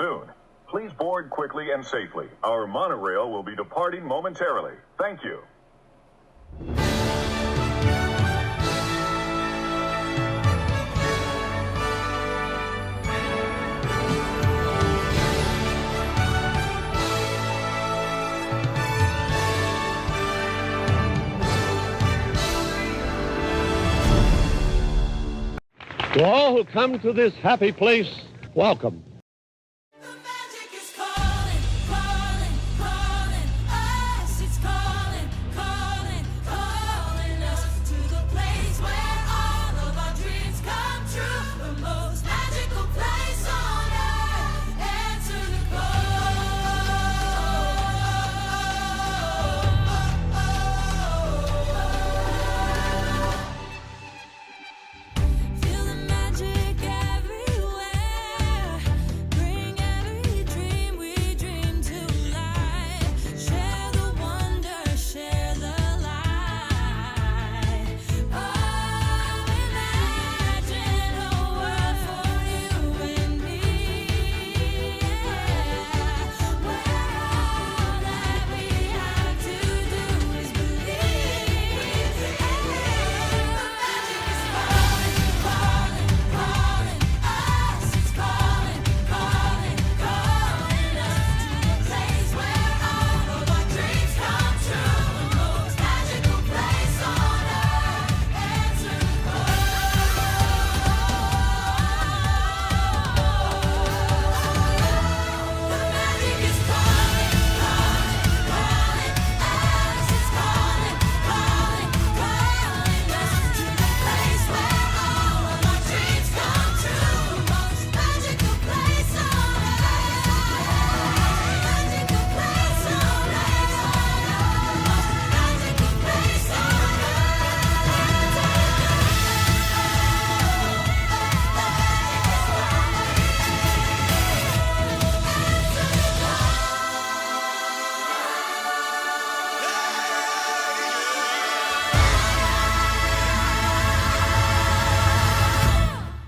soon. Please board quickly and safely. Our monorail will be departing momentarily. Thank you. To all who come to this happy place, welcome. The magic is calling, calling, calling us. It's calling, calling, calling us to the place where all of our dreams come true. The most magical place on earth. Answer the call. Feel the magic everywhere. Bring every dream we dream to life. Share the wonder, share the light. Oh, imagine a world for you and me. Where all that we have to do is believe. The magic is calling, calling, calling us. It's calling, calling, calling us to the place where all of our dreams come true. The most magical place on earth. Answer the call. The magic is calling, calling, calling us. It's calling, calling, calling us to the place where all of our dreams come true. The most magical place on earth. Magical place on earth. Magical place on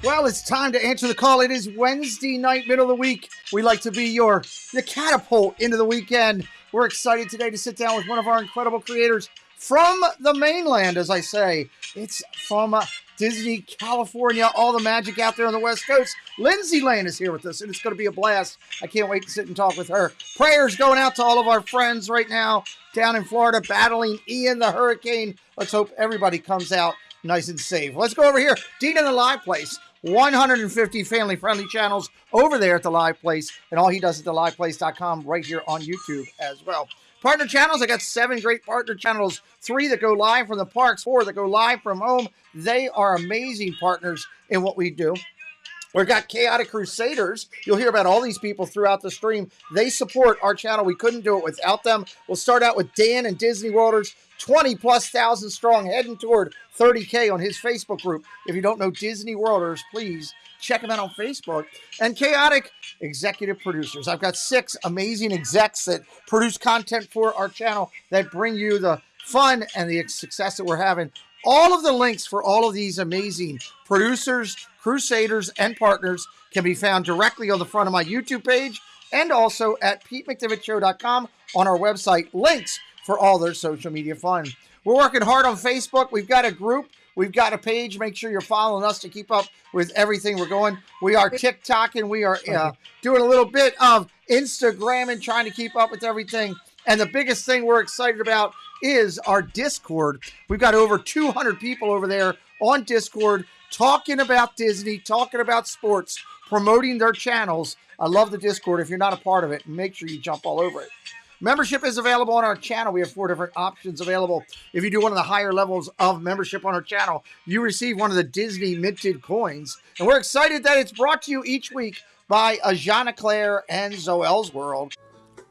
Well, it's time to answer the call. It is Wednesday night, middle of the week. We like to be your catapult into the weekend. We're excited today to sit down with one of our incredible creators from the mainland, as I say. It's from Disney, California, all the magic out there on the West Coast. Lindseyland is here with us, and it's going to be a blast. I can't wait to sit and talk with her. Prayers going out to all of our friends right now down in Florida battling Ian, the hurricane. Let's hope everybody comes out nice and safe. Let's go over here. Dean in the Live Place. 150 family-friendly channels over there at the Live Place, and all he does at theliveplace.com right here on YouTube as well. Partner channels, I got 7 great partner channels, 3 that go live from the parks, 4 that go live from home. They are amazing partners in what we do. We've got Chaotic Crusaders. You'll hear about all these people throughout the stream. They support our channel. We couldn't do it without them. We'll start out with Dan and Disney Worlders, 20+ thousand strong, heading toward 30K on his Facebook group. If you don't know Disney Worlders, please check him out on Facebook. And Chaotic Executive Producers. I've got 6 amazing execs that produce content for our channel that bring you the fun and the success that we're having. All of the links for all of these amazing producers, crusaders, and partners can be found directly on the front of my YouTube page and also at PeteMcDivittShow.com on our website. Links for all their social media fun. We're working hard on Facebook. We've got a group. We've got a page. Make sure you're following us to keep up with everything we're going. We are TikTok, and we are doing a little bit of Instagram and trying to keep up with everything. And the biggest thing we're excited about is our Discord. We've got over 200 people over there on Discord talking about Disney, talking about sports, promoting their channels. I love the Discord. If you're not a part of it, make sure you jump all over it. Membership is available on our channel. We have 4 different options available. If you do one of the higher levels of membership on our channel, you receive one of the Disney minted coins. And we're excited that it's brought to you each week by Ajana Claire and Zoel's World.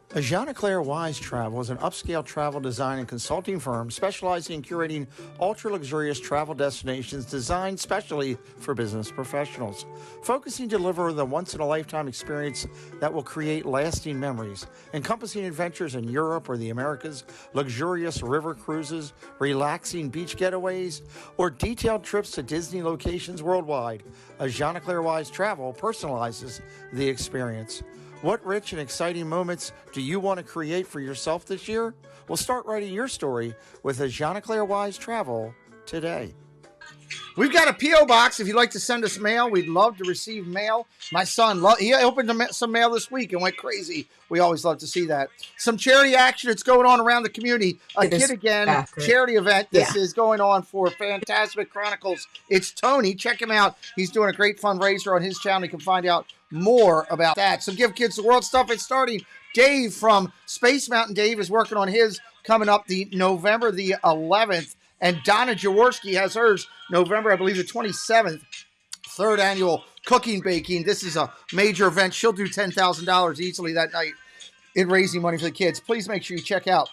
Ajana Claire Wise Travel is an upscale travel design and consulting firm specializing in curating ultra-luxurious travel destinations designed specially for business professionals, focusing to deliver the once-in-a-lifetime experience that will create lasting memories, encompassing adventures in Europe or the Americas, luxurious river cruises, relaxing beach getaways, or detailed trips to Disney locations worldwide. Ajana Claire Wise Travel personalizes the experience. What rich and exciting moments do you want to create for yourself this year? Well, start writing your story with a Jean-Claire Wise Travel today. We've got a P.O. box. If you'd like to send us mail, we'd love to receive mail. My son, he opened some mail this week and went crazy. We always love to see that. Some charity action that's going on around the community. A Kid Again charity event. This is going on for Phantasmic Chronicles. It's Tony. Check him out. He's doing a great fundraiser on his channel. You can find out more about that. So Give Kids the World stuff. It's starting. Dave from Space Mountain Dave is working on his coming up the November the 11th. And Donna Jaworski has hers November, I believe, the 27th, third annual cooking baking. This is a major event. She'll do $10,000 easily that night in raising money for the kids. Please make sure you check out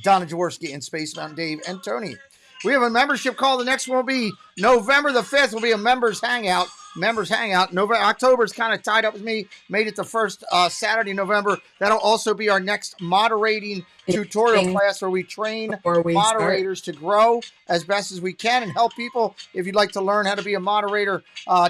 Donna Jaworski and Space Mountain Dave and Tony. We have a membership call. The next one will be November the 5th. Will be a members hangout. October is kind of tied up with me. Made it the first Saturday in November. That'll also be our next moderating tutorial class where we train moderators to grow as best as we can and help people. If you'd like to learn how to be a moderator,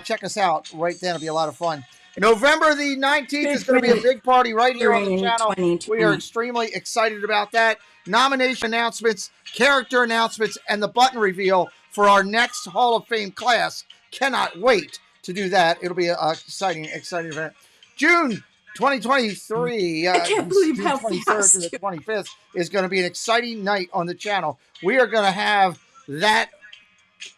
check us out right then. It'll be a lot of fun. November the 19th is going to be a big party right here on the channel. We are extremely excited about that. Nomination announcements, character announcements, and the button reveal for our next Hall of Fame class. Cannot wait to do that. It'll be an exciting event. June 2023, I can't believe June how 23rd fast to the 25th is going to be an exciting night on the channel. We are going to have that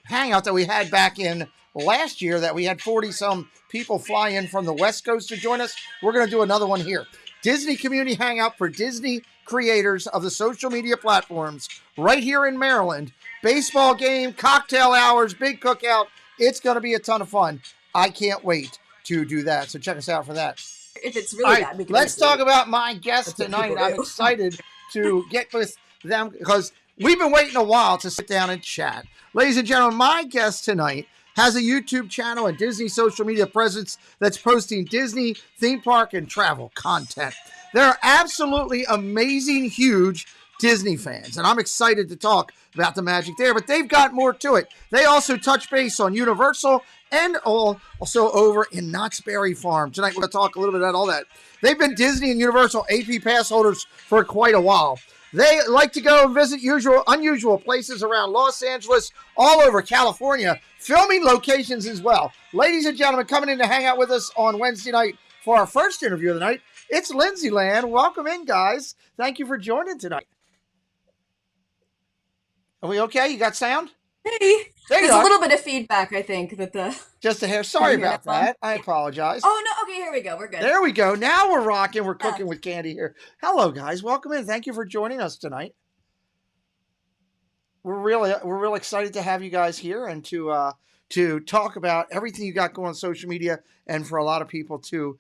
hangout that we had back in last year that we had 40-some people fly in from the West Coast to join us. We're going to do another one here. Disney Community Hangout for Disney creators of the social media platforms right here in Maryland. Baseball game, cocktail hours, big cookout. It's going to be a ton of fun. I can't wait to do that. So check us out for that. If it's really bad, we can let's talk about my guest tonight. I'm excited to get with them because we've been waiting a while to sit down and chat. Ladies and gentlemen, my guest tonight has a YouTube channel and Disney social media presence that's posting Disney theme park and travel content. They're absolutely amazing, huge Disney fans, and I'm excited to talk about the magic there, but they've got more to it. They also touch base on Universal and also over in Knott's Berry Farm. Tonight we're going to talk a little bit about all that. They've been Disney and Universal AP pass holders for quite a while. They like to go and visit unusual places around Los Angeles, all over California, filming locations as well. Ladies and gentlemen, coming in to hang out with us on Wednesday night for our first interview of the night, it's Lindseyland. Welcome in, guys. Thank you for joining tonight. Are we okay? You got sound? Hey, there's a little bit of feedback, I think, just a hair. Sorry about that. I apologize. Oh, no. Okay, here we go. We're good. There we go. Now we're rocking. We're cooking with candy here. Hello, guys. Welcome in. Thank you for joining us tonight. We're really excited to have you guys here and to talk about everything you got going on social media and for a lot of people to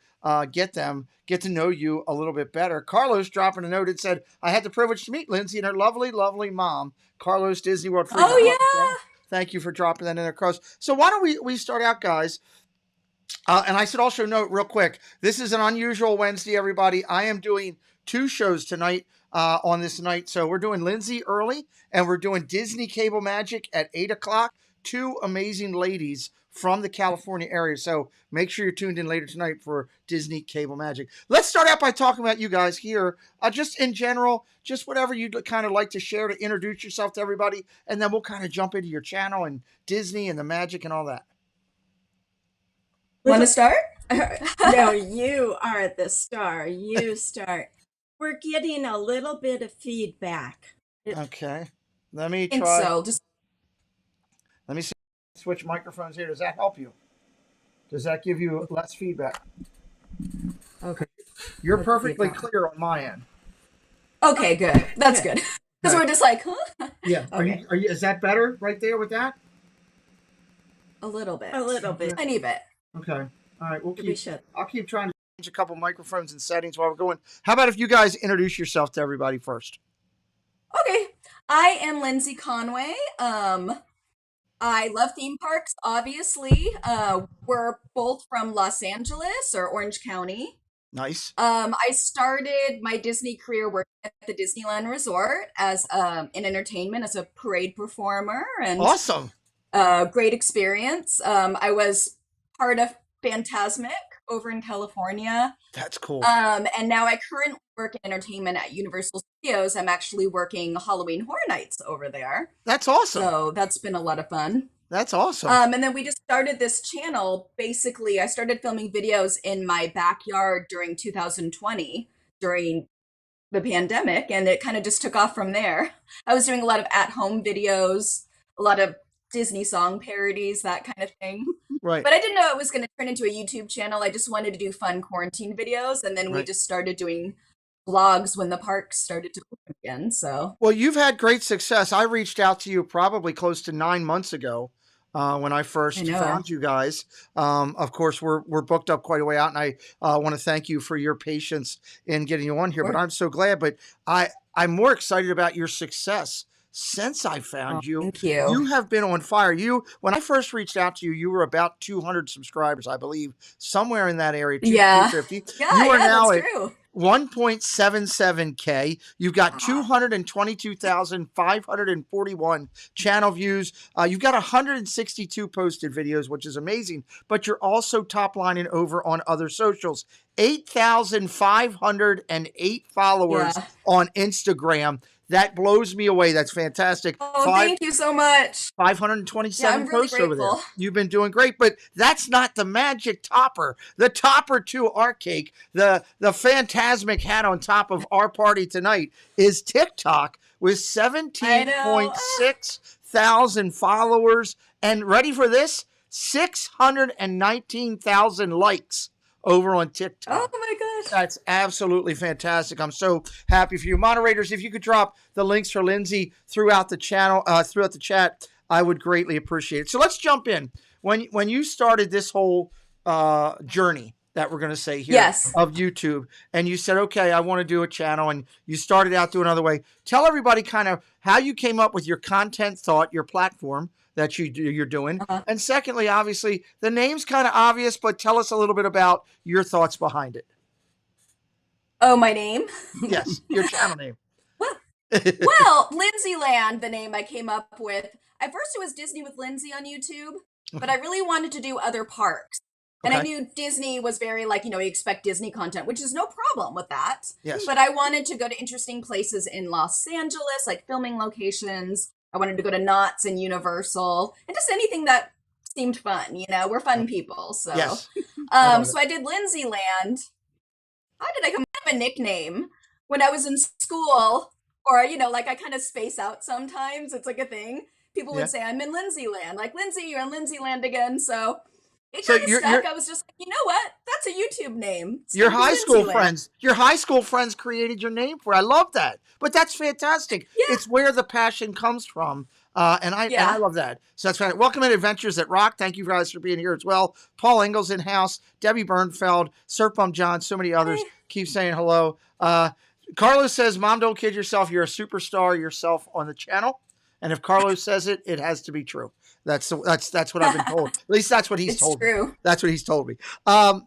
get to know you a little bit better. Carlos dropping a note and said, I had the privilege to meet Lindsey and her lovely, lovely mom, Carlos Disney World. Oh, yeah. Thank you for dropping that in there, Carlos. So why don't we start out, guys? And I should also note real quick, this is an unusual Wednesday, everybody. I am doing 2 shows tonight on this night. So we're doing Lindsey early and we're doing Disney Cable Magic at 8 o'clock. 2 amazing ladies from the California area. So make sure you're tuned in later tonight for Disney Cable Magic. Let's start out by talking about you guys here. Just in general, just whatever you'd kind of like to share to introduce yourself to everybody. And then we'll kind of jump into your channel and Disney and the magic and all that. Want to start? No, you are the star. You start. We're getting a little bit of feedback. Okay. Let me And try. so, just Let me see. Switch microphones here. Does that help you? Does that give you less feedback? okay. You're What perfectly feedback? clear on my end. Okay, good. That's good. Because Right. we're just like, huh? Yeah. Okay. Are you? Is that better right there with that? A little bit. A little bit. Tiny bit. Okay. All right. We'll We keep. should. I'll keep trying to change a couple microphones and settings while we're going. How about if you guys introduce yourself to everybody first? Okay. I am Lindsey Conway. I love theme parks, obviously. We're both from Los Angeles or Orange County. Nice. I started my Disney career working at the Disneyland Resort as in entertainment as a parade performer, and Awesome. great experience. I was part of Phantasmic over in California. That's cool. And now I currently work in entertainment at Universal Studios. I'm actually working Halloween Horror Nights over there. That's awesome. So that's been a lot of fun. That's awesome. And then we just started this channel. Basically, I started filming videos in my backyard during 2020, during the pandemic, and it kind of just took off from there. I was doing a lot of at-home videos, a lot of Disney song parodies, that kind of thing. Right. But I didn't know it was going to turn into a YouTube channel. I just wanted to do fun quarantine videos, and then we Right. just started doing vlogs when the parks started to open again. So Well, you've had great success. I reached out to you probably close to 9 months ago when I first I know. found you guys. Of course, we're booked up quite a way out, and I want to thank you for your patience in getting you on here. But Sure. I'm so glad. But I'm more excited about your success since I Oh, found you. thank you. You have been on fire. When I first reached out to you, you were about 200 subscribers, I believe, somewhere in that area, Yeah. 250. Yeah, You are yeah, now that's at true. 1.77K. You've got 222,541 channel views. You've got 162 posted videos, which is amazing. But you're also top lining over on other socials. 8,508 followers Yeah. on Instagram. That blows me away. That's fantastic. Oh, thank you so much. 527 Yeah, I'm really posts over there. grateful. You've been doing great, but that's not the magic topper. The topper to our cake, the phantasmic hat on top of our party tonight is TikTok with 17.6 thousand followers and ready for this? 619,000 likes over on TikTok. Oh my gosh. That's absolutely fantastic. I'm so happy for you. Moderators, if you could drop the links for Lindsey throughout the channel, throughout the chat, I would greatly appreciate it. So let's jump in. When you started this whole journey that we're going to say here Yes. of YouTube, and you said, okay, I want to do a channel, and you started out doing another way. Tell everybody kind of how you came up with your content thought, your platform that you're doing. Uh-huh. And secondly, obviously, the name's kind of obvious, but tell us a little bit about your thoughts behind it. Oh, my name? Yes, your channel name. Well, Lindseyland, the name I came up with. At first it was Disney with Lindsey on YouTube, but I really wanted to do other parks. And I Okay. knew Disney was very like, you expect Disney content, which is no problem with that. Yes. But I wanted to go to interesting places in Los Angeles, like filming locations. I wanted to go to Knott's and Universal and just anything that seemed fun. We're fun people. So, Yes. I love so I did Lindseyland. How did I come up with a nickname when I was in school? Or, like I kind of space out sometimes. It's like a thing. People Yeah. would say, I'm in Lindseyland. Like, Lindsey, you're in Lindseyland again. So it So kind of you're- stuck. you're- I was just like, you know what? That's a YouTube name. It's Your gonna be high school Lindseyland. friends, created your name for it. I love that. But that's fantastic. Yeah. It's where the passion comes from. And I Yeah. love that. So that's fantastic. Welcome to Adventures that Rock. Thank you guys for being here as well. Paul Ingalls in house, Debbie Bernfeld, Surf Bum John, so many others. Hey. Keep saying hello. Carlos says, Mom, don't kid yourself. You're a superstar yourself on the channel. And if Carlos says it, it has to be true. That's what I've been told. At least that's what he's It's told me. true. That's what he's told me.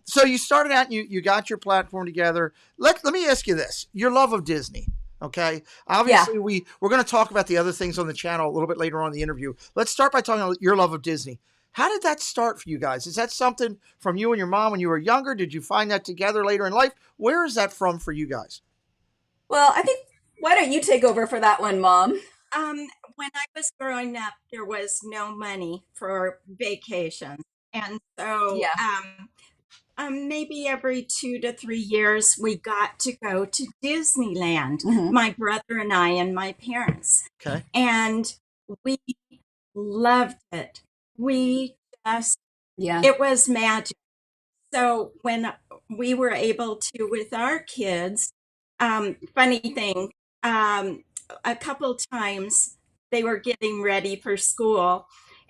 So you started out and you got your platform together. Let me ask you this. Your love of Disney. Okay. Obviously we're going to talk about the other things on the channel a little bit later on in the interview. Let's start by talking about your love of Disney. How did that start for you guys? Is that something from you and your mom when you were younger? Did you find that together later in life? Where is that from for you guys? Well, I think, why don't you take over for that one, Mom? When I was growing up, there was no money for vacations. And so Yeah. maybe every 2 to 3 years, we got to go to Disneyland, Mhm. my brother and I and my parents. Okay. And we loved it. We just, Yeah. it was magic. So when we were able to with our kids, funny thing, a couple times they were getting ready for school,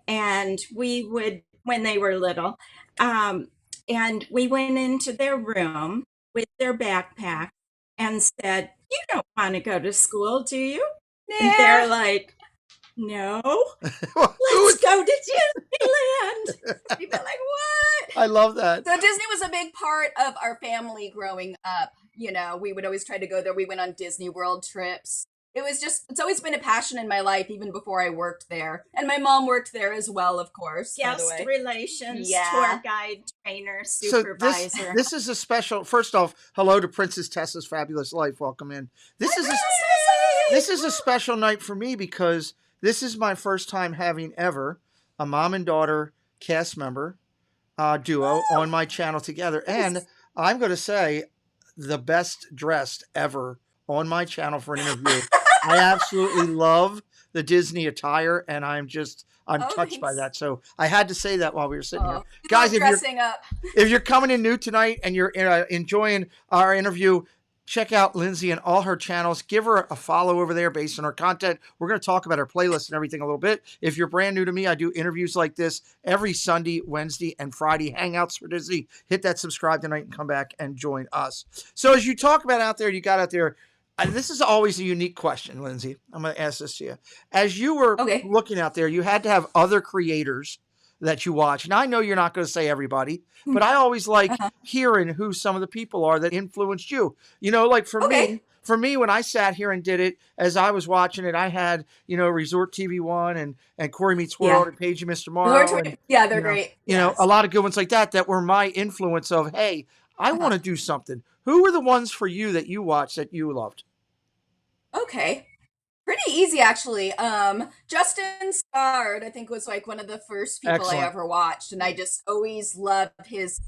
and we would, when they were little, and we went into their room with their backpack and said, "You don't want to go to school, do you?" And they're like, "No, let's go to Disneyland." We'd be like, "What?" I love that. So Disney was a big part of our family growing up. We would always try to go there. We went on Disney World trips. it was just, it's always been a passion in my life, even before I worked there. And my mom worked there as well, of course. By the Guest way. relations, Yeah. tour guide, trainer, So supervisor. this is a special. First off, hello to Princess Tessa's Fabulous Life. Welcome in. This is a special night for me because this is my first time having ever a mom and daughter cast member duo on my channel together, and I'm going to say the best dressed ever on my channel for an interview. I absolutely love the Disney attire, and I'm touched by thanks. that. So I had to say that while we were sitting here, Oh, guys. If you're dressing up. if you're coming in new tonight and you're enjoying our interview, check out Lindsey and all her channels. Give her a follow over there based on her content. We're going to talk about her playlist and everything a little bit. If you're brand new to me, I do interviews like this every Sunday, Wednesday, and Friday. Hangouts for Disney. Hit that subscribe tonight and come back and join us. So as you talk about out there, you got out there, this is always a unique question, Lindsey. I'm going to ask this to you. As you were looking out there, you had to have other creators that you watch. Now, I know you're not going to say everybody, but I always like hearing who some of the people are that influenced you. You know, like for me, when I sat here and did it, as I was watching it, I had, Resort TV One and Corey Meets World and Paige and Mr. Morrow. And, they're great. You know, a lot of good ones like that were my influence of, hey, I want to do something. Who were the ones for you that you watched that you loved? Okay. Pretty easy, actually. Justin Scard, I think, was like one of the first people I ever watched, and I just always loved his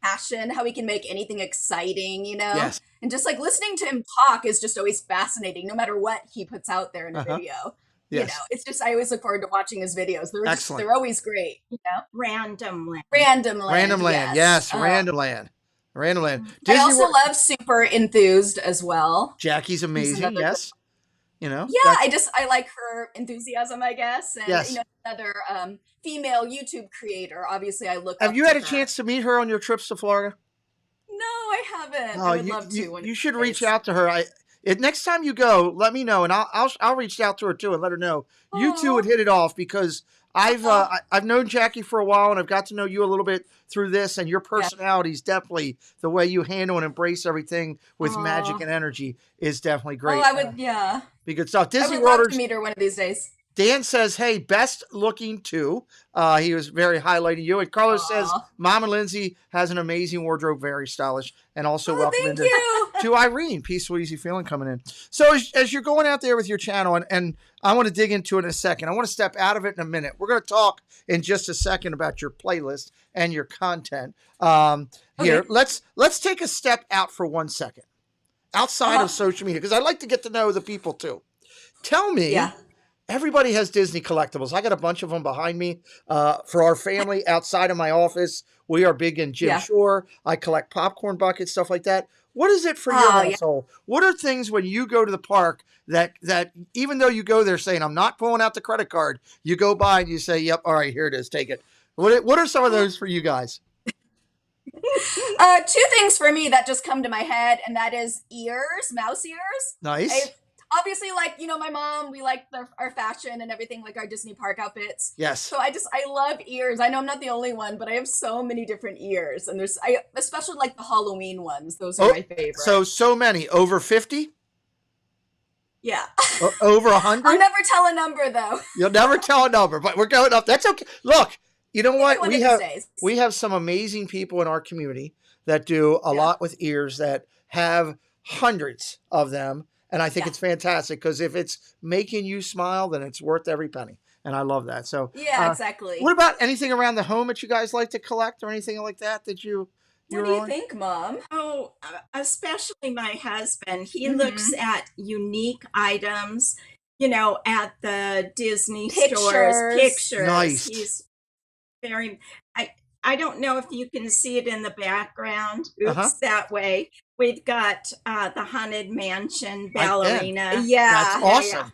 passion, how he can make anything exciting, Yes. And just like listening to him talk is just always fascinating, no matter what he puts out there in a video. Yes. It's just, I always look forward to watching his videos. They're always great. Random Land. Random Land. Yes, Random Land. I also love Super Enthused as well. Jackie's amazing. Yes. I like her enthusiasm, I guess. And another female YouTube creator. Obviously, I look. Have you had a chance to meet her on your trips to Florida? No, I haven't. I would love to. You should reach out to her. Next time you go, let me know, and I'll reach out to her too and let her know. Aww. You two would hit it off because I've known Jackie for a while, and I've got to know you a little bit through this, and your personality is definitely the way you handle and embrace everything with magic and energy is definitely great. Oh, I would, be good stuff. Disney I would love Worlders, to meet her one of these days. Dan says, hey, best looking too. He was very highlighting you. And Carlos says, Mom and Lindsey has an amazing wardrobe, very stylish. And also welcome to Irene. Peaceful, easy feeling coming in. So as you're going out there with your channel, and I want to dig into it in a second. I want to step out of it in a minute. We're going to talk in just a second about your playlist and your content. Here, let's take a step out for 1 second. Outside of social media, because I'd like to get to know the people too. Tell me. Everybody has Disney collectibles. I got a bunch of them behind me. For our family, outside of my office, we are big in Jim Shore. I collect popcorn buckets, stuff like that. What is it for your household? What are things when you go to the park that even though you go there saying, I'm not pulling out the credit card, you go by and you say, yep, all right, here it is, take it. What are some of those for you guys? Two things for me that just come to my head, and that is ears, mouse ears. Nice. Obviously, like, my mom, we like our fashion and everything, like our Disney park outfits. Yes. So I love ears. I know I'm not the only one, but I have so many different ears. And especially like the Halloween ones. Those are my favorite. So many. Over 50? Yeah. Over 100? I'll never tell a number, though. You'll never tell a number, but we're going up. That's okay. Look, you know what? We have some amazing people in our community that do a lot with ears that have hundreds of them. And I think it's fantastic because if it's making you smile, then it's worth every penny. And I love that. So exactly. What about anything around the home that you guys like to collect or anything like that what do you think, Mom? Oh, especially my husband. He looks at unique items, at the Disney stores. Pictures. Nice. He's very... I don't know if you can see it in the background. Oops, that way. We've got the Haunted Mansion ballerina. That's awesome.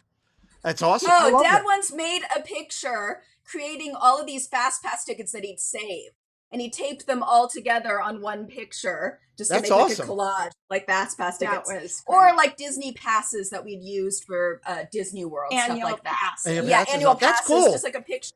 That's awesome. Oh, Dad once made a picture creating all of these Fast Pass tickets that he'd saved. And he taped them all together on one picture just to make like a collage, like Fast Pass tickets. Or like Disney passes that we'd used for Disney World, stuff like that. Annual passes. That's cool. Just like a picture.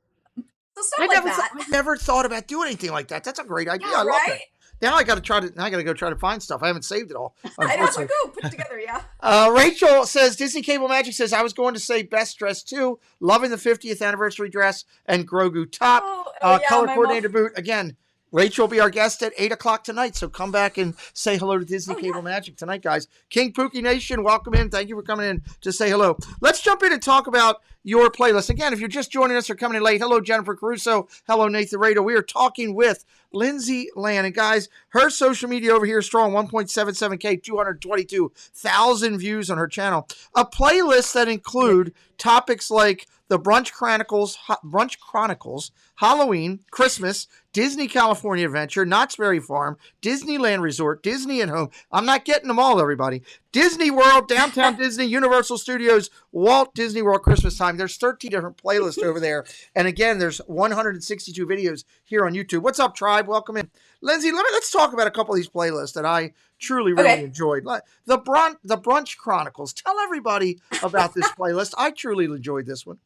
So stuff like that. I never thought about doing anything like that. That's a great idea. I love it. Now I got to try to. Now I got to go try to find stuff. I haven't saved it all. I know, so Unfortunately. go put it together, yeah. Rachel says Disney Cable Magic says I was going to say best dress too. Loving the 50th anniversary dress and Grogu top. Yeah, Color my coordinator boot again. Rachel will be our guest at 8:00 tonight, so come back and say hello to Disney Cable Magic tonight, guys. King Pookie Nation, welcome in. Thank you for coming in to say hello. Let's jump in and talk about your playlist. Again, if you're just joining us or coming in late, hello, Jennifer Caruso. Hello, Nathan Rado. We are talking with Lindseyland. And guys, her social media over here is strong, 1.77K, 222,000 views on her channel. A playlist that include topics like the Brunch Chronicles, Halloween, Christmas, Disney California Adventure, Knott's Berry Farm, Disneyland Resort, Disney at Home. I'm not getting them all, everybody. Disney World, Downtown Disney, Universal Studios, Walt Disney World Christmas Time. There's 13 different playlists over there. And again, there's 162 videos here on YouTube. What's up, tribe? Welcome in. Lindsey, let's talk about a couple of these playlists that I truly really enjoyed. The Brunch Chronicles. Tell everybody about this playlist. I truly enjoyed this one.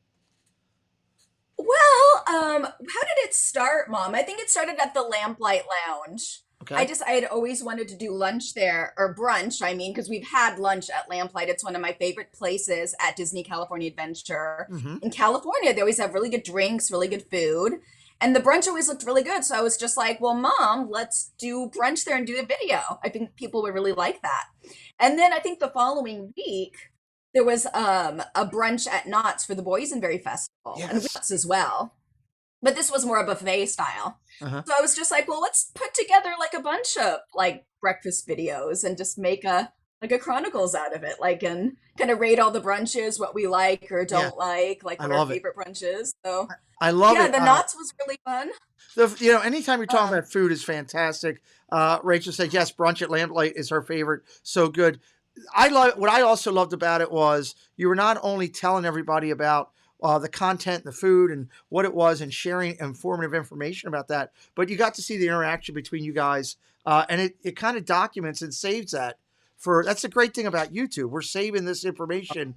Well, how did it start, Mom? I think it started at the Lamplight Lounge. Okay. I had always wanted to do lunch there, or brunch, I mean, because we've had lunch at Lamplight. It's one of my favorite places at Disney California Adventure. In California, they always have really good drinks, really good food. And the brunch always looked really good. So I was just like, well, Mom, let's do brunch there and do a video. I think people would really like that. And then I think the following week, there was a brunch at Knott's for the Boysenberry Festival. Yes. And Knott's as well. But this was more a buffet style. Uh-huh. So I was just like, well, let's put together like a bunch of like breakfast videos and just make a chronicles out of it, like, and kind of rate all the brunches, what we like or don't like what our favorite brunches. So I love it. The Knott's was really fun. Anytime you're talking about food is fantastic. Rachel said, yes, brunch at Lamplight is her favorite. So good. What I also loved about it was you were not only telling everybody about the content, the food, and what it was, and sharing informative information about that, but you got to see the interaction between you guys, and it kind of documents and saves that. That's the great thing about YouTube. We're saving this information,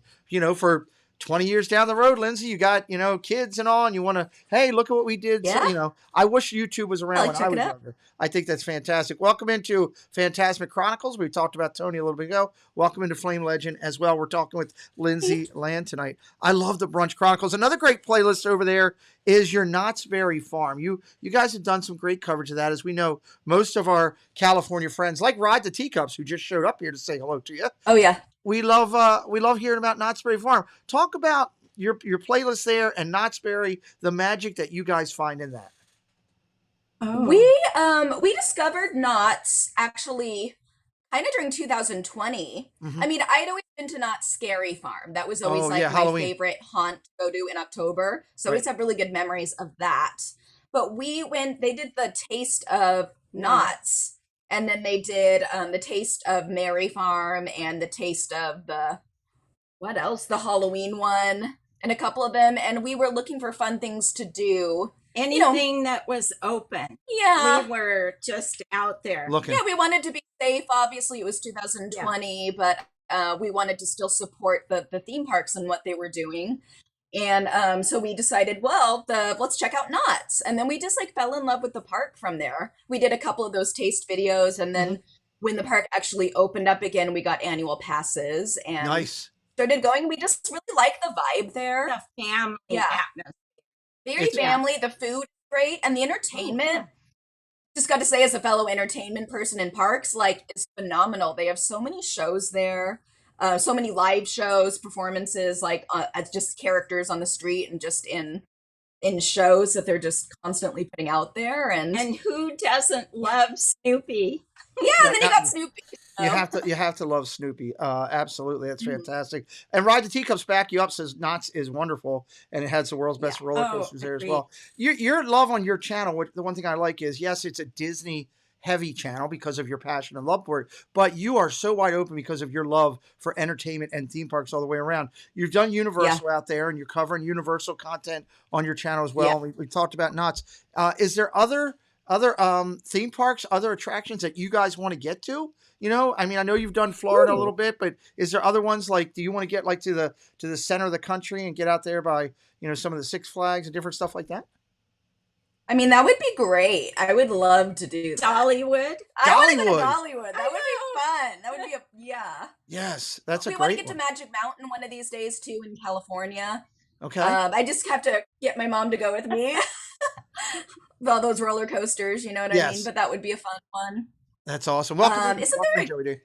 for 20 years down the road. Lindsey, you got, kids and all, and you want to, hey, look at what we did. Yeah. So, I wish YouTube was around when I was younger. I think that's fantastic. Welcome into Phantasmic Chronicles. We talked about Tony a little bit ago. Welcome into Flame Legend as well. We're talking with Lindseyland tonight. I love the Brunch Chronicles. Another great playlist over there is your Knott's Berry Farm. You guys have done some great coverage of that. As we know, most of our California friends, like Ride the Teacups, who just showed up here to say hello to you. Oh, yeah. We love hearing about Knott's Berry Farm. Talk about your playlist there and Knott's Berry, the magic that you guys find in that. Oh. We discovered Knott's actually kind of during 2020. I mean, I'd always been to Knott's Scary Farm. That was always my Halloween. favorite haunt to go to in October. So I always have really good memories of that. But they did the Taste of Knott's, and then they did the Taste of Mary Farm and the Taste of the Halloween one, and a couple of them. And we were looking for fun things to do. Anything that was open. Yeah. We were just out there. Looking. Yeah, we wanted to be safe. Obviously, it was 2020, but we wanted to still support the theme parks and what they were doing. And so we decided, let's check out Knott's. And then we just fell in love with the park from there. We did a couple of those taste videos. And then when the park actually opened up again, we got annual passes and started going. We just really like the vibe there. The family atmosphere. Very family. The food is great. And the entertainment, just got to say, as a fellow entertainment person in parks, it's phenomenal. They have so many shows there. So many live shows, performances, as just characters on the street and just in shows that they're just constantly putting out there. And who doesn't love Snoopy? Yeah, and then you got Snoopy. You have to love Snoopy. Absolutely, that's fantastic. And Ride the Teacups back you up says Knott's is wonderful, and it has the world's best roller coasters there as well. Your love on your channel. The one thing I like is, yes, it's a Disney heavy channel because of your passion and love for it, but you are so wide open because of your love for entertainment and theme parks all the way around. You've done Universal out there, and you're covering Universal content on your channel as well. We talked about Knott's. Is there other theme parks, other attractions that you guys want to get to? I mean, I know you've done Florida a little bit, but is there other ones do you want to get to the center of the country and get out there by some of the Six Flags and different stuff like that? I mean, that would be great. I would love to do that. Dollywood. I want to go to Dollywood. Dollywood. That would be fun. That would be yeah. Yes, that's a We want to great get to one. Magic Mountain one of these days too in California. Okay. I just have to get my mom to go with me. With all those roller coasters, you know what I mean? Yes, But that would be a fun one. that's awesome. Welcome, Isn't welcome, there? Joey D.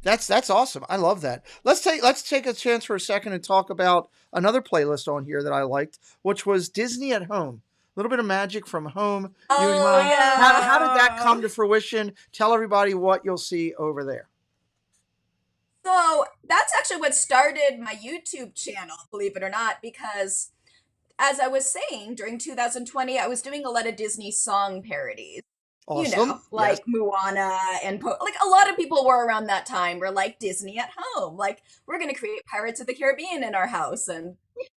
That's awesome. I love that. Let's take a chance for a second and talk about another playlist on here that I liked, which was Disney at Home. A little bit of magic from home. You and your Oh mom. How did that yeah. come to fruition? Tell everybody what you'll see over there. So that's actually what started my YouTube channel, believe it or not, because as I was saying, during 2020, I was doing a lot of Disney song parodies. You know, Awesome. Yes. like Moana and like a lot of people were around that time were like Disney at home. Like we're going to create Pirates of the Caribbean in our house and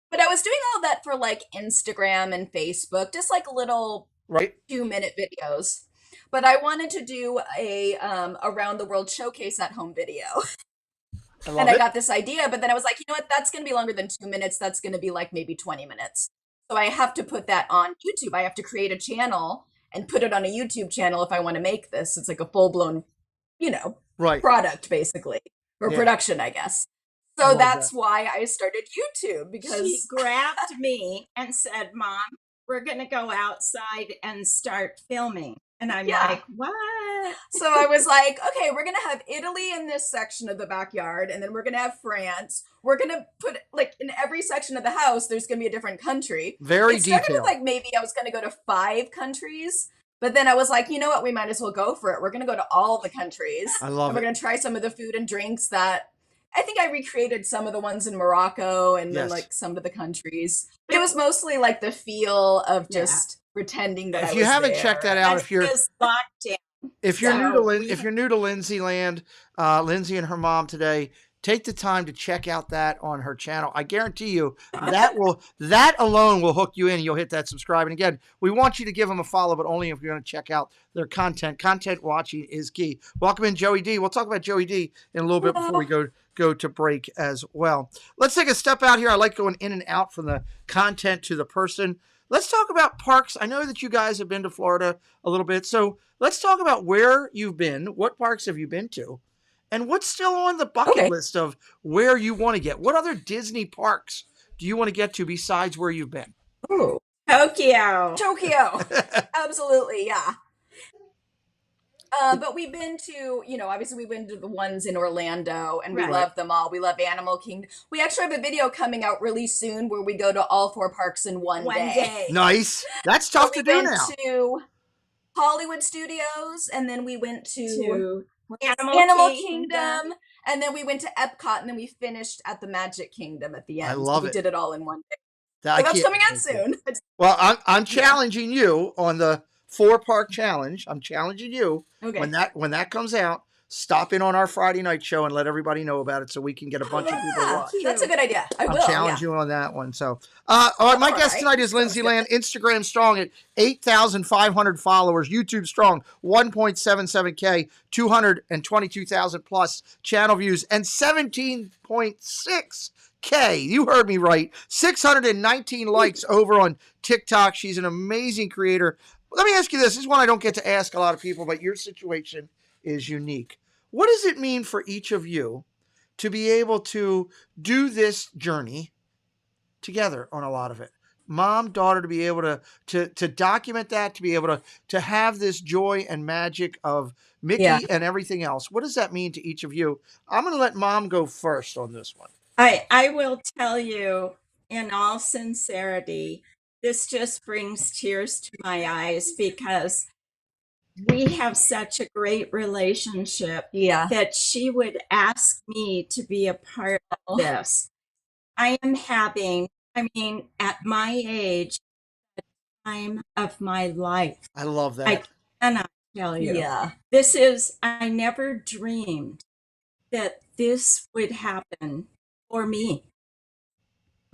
but I was doing all that for like Instagram and Facebook, just like little Right. 2-minute videos. But I wanted to do a around the world showcase at home video. I And love I it. got this idea, but then I was like, you know what? That's going to be longer than 2 minutes. That's going to be like maybe 20 minutes. So I have to put that on YouTube. I have to create a channel and put it on a YouTube channel if I want to make this. It's like a full blown, you know, Right. product basically, or Yeah. production, I guess. I So love that's that. why I started YouTube She because grabbed me and said, Mom, we're going to go outside and start filming. And I'm Yeah. like, what? so I was like, okay, we're gonna have Italy in this section of the backyard, and then we're gonna have France. We're gonna put like in every section of the house, there's gonna be a different country. Very It started with detailed. like maybe I was gonna go to 5 countries, but then I was like, you know what, we might as well go for it. We're gonna go to all the countries, I and love we're it. gonna try some of the food and drinks that I think I recreated some of the ones in Morocco and then Yes. like some of the countries. But it was mostly like the feel of Yeah. just pretending that I If was you haven't checked that there. out, Because it is lockdown. if you're new to So we if you're new to Lindseyland, Lindsay and her mom today, take the time to check out that on her channel. I guarantee you that alone will hook you in. And you'll hit that subscribe. And again, we want you to give them a follow, but only if you're going to check out their content. Content watching is key. Welcome in, Joey D. We'll talk about Joey D in a little bit before we go to break as well. Let's take a step out here. I like going in and out from the content to the person. Let's talk about parks. I know that you guys have been to Florida a little bit. So let's talk about where you've been. What parks have you been to? And what's still on the bucket Okay. list of where you want to get? What other Disney parks do you want to get to besides where you've been? Ooh. Tokyo. Tokyo. Absolutely, yeah. But we've been to, you know, obviously we've been to the ones in Orlando and we Right. love them all. We love Animal Kingdom. We actually have a video coming out really soon where we go to all 4 parks in one One day. day. Nice. That's So tough we to do went now. to Hollywood Studios and then we went to To Animal Kingdom and then we went to Epcot and then we finished at the Magic Kingdom at the end. I So love we it. did it all in one day. I So that's can't- coming out soon. Well, I'm challenging you on the 4-park challenge. I'm challenging you Okay. when that comes out. Stop in on our Friday night show and let everybody know about it so we can get a bunch of people to Yeah, watch. that's a good idea. I I'll will. challenge Yeah. you on that one. So, all right, my All guest right. tonight is Sounds Lindseyland. Instagram strong at 8,500 followers. YouTube strong, 1.77K, 222,000 plus channel views, and 17.6K. You heard me right. 619 likes over on TikTok. She's an amazing creator. Let me ask you this. This is one I don't get to ask a lot of people, but your situation is unique. What does it mean for each of you to be able to do this journey together on a lot of it? Mom, daughter, to be able to document that, to be able to have this joy and magic of Mickey Yeah. and everything else. What does that mean to each of you? I'm going to let Mom go first on this one. I will tell you in all sincerity, this just brings tears to my eyes because we have such a great relationship Yeah. that she would ask me to be a part of this. I am having, at my age, the time of my life. I love that. I cannot tell you. Yeah. I never dreamed that this would happen for me.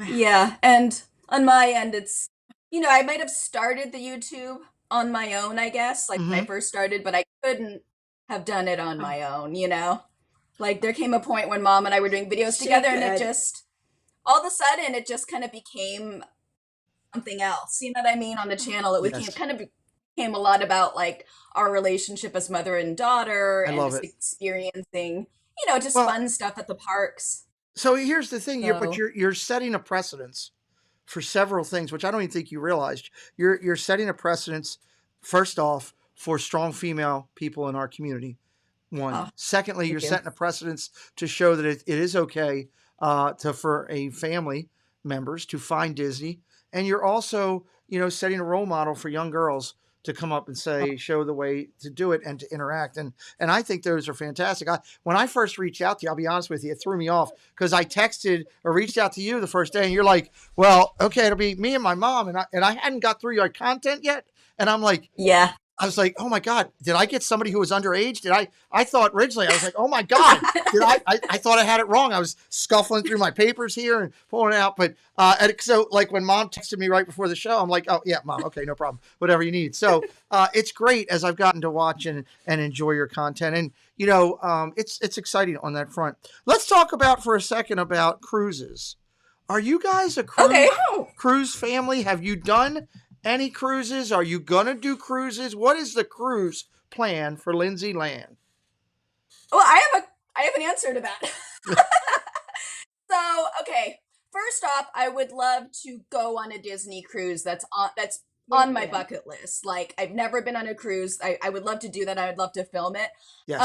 Yeah. And on my end, it's, you know, I might have started the YouTube on my own, I guess, like when I first started, but I couldn't have done it on my own, you know? Like there came a point when Mom and I were doing videos She together and it did. just, all of a sudden, it just kind of became something else. You know what I mean? On the channel, it became Yes. kind of became a lot about like our relationship as mother and daughter, I and love just it. experiencing, just Well, fun stuff at the parks. so here's the thing, but So, you're setting a precedence for several things, which I don't even think you realized. You're setting a precedence, first off, for strong female people in our community. One. oh, Secondly, you're thank you. setting a precedence to show that it is okay for a family members to find Disney, and you're also setting a role model for young girls to come up and say, show the way to do it and to interact. And I think those are fantastic. When I first reached out to you, I'll be honest with you, it threw me off because I texted or reached out to you the first day, and you're like, "Well, okay, it'll be me and my mom," and I hadn't got through your content yet, and I'm like, Yeah. I was like, oh my God, did I get somebody who was underage? I thought originally, I was like, oh my God, I thought I had it wrong. I was scuffling through my papers here and pulling it out. But, and so like when mom texted me right before the show, I'm like, oh yeah, mom. Okay, no problem. Whatever you need. So, it's great as I've gotten to watch and enjoy your content. And, it's exciting on that front. Let's talk for a second about cruises. Are you guys a Okay. cruise family? Have you done any cruises? Are you gonna do cruises? What is the cruise plan for Lindseyland? Well, I have an answer to that. So, okay. First off, I would love to go on a Disney cruise. That's on my Yeah. bucket list. Like, I've never been on a cruise. I would love to do that. I would love to film it. Yes.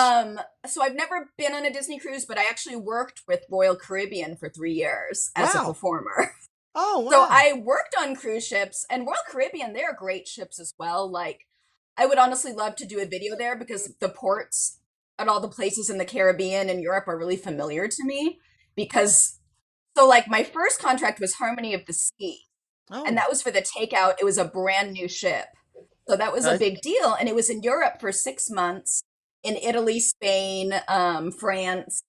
So I've never been on a Disney cruise, but I actually worked with Royal Caribbean for 3 years as a Wow. performer. Oh wow. So I worked on cruise ships, and Royal Caribbean, they're great ships as well. Like, I would honestly love to do a video there because the ports at all the places in the Caribbean and Europe are really familiar to me. Because, so like, my first contract was Harmony of the Sea, Oh. and that was for the takeout. It was a brand new ship. So that was a Okay. big deal. And it was in Europe for 6 months, in Italy, Spain, France.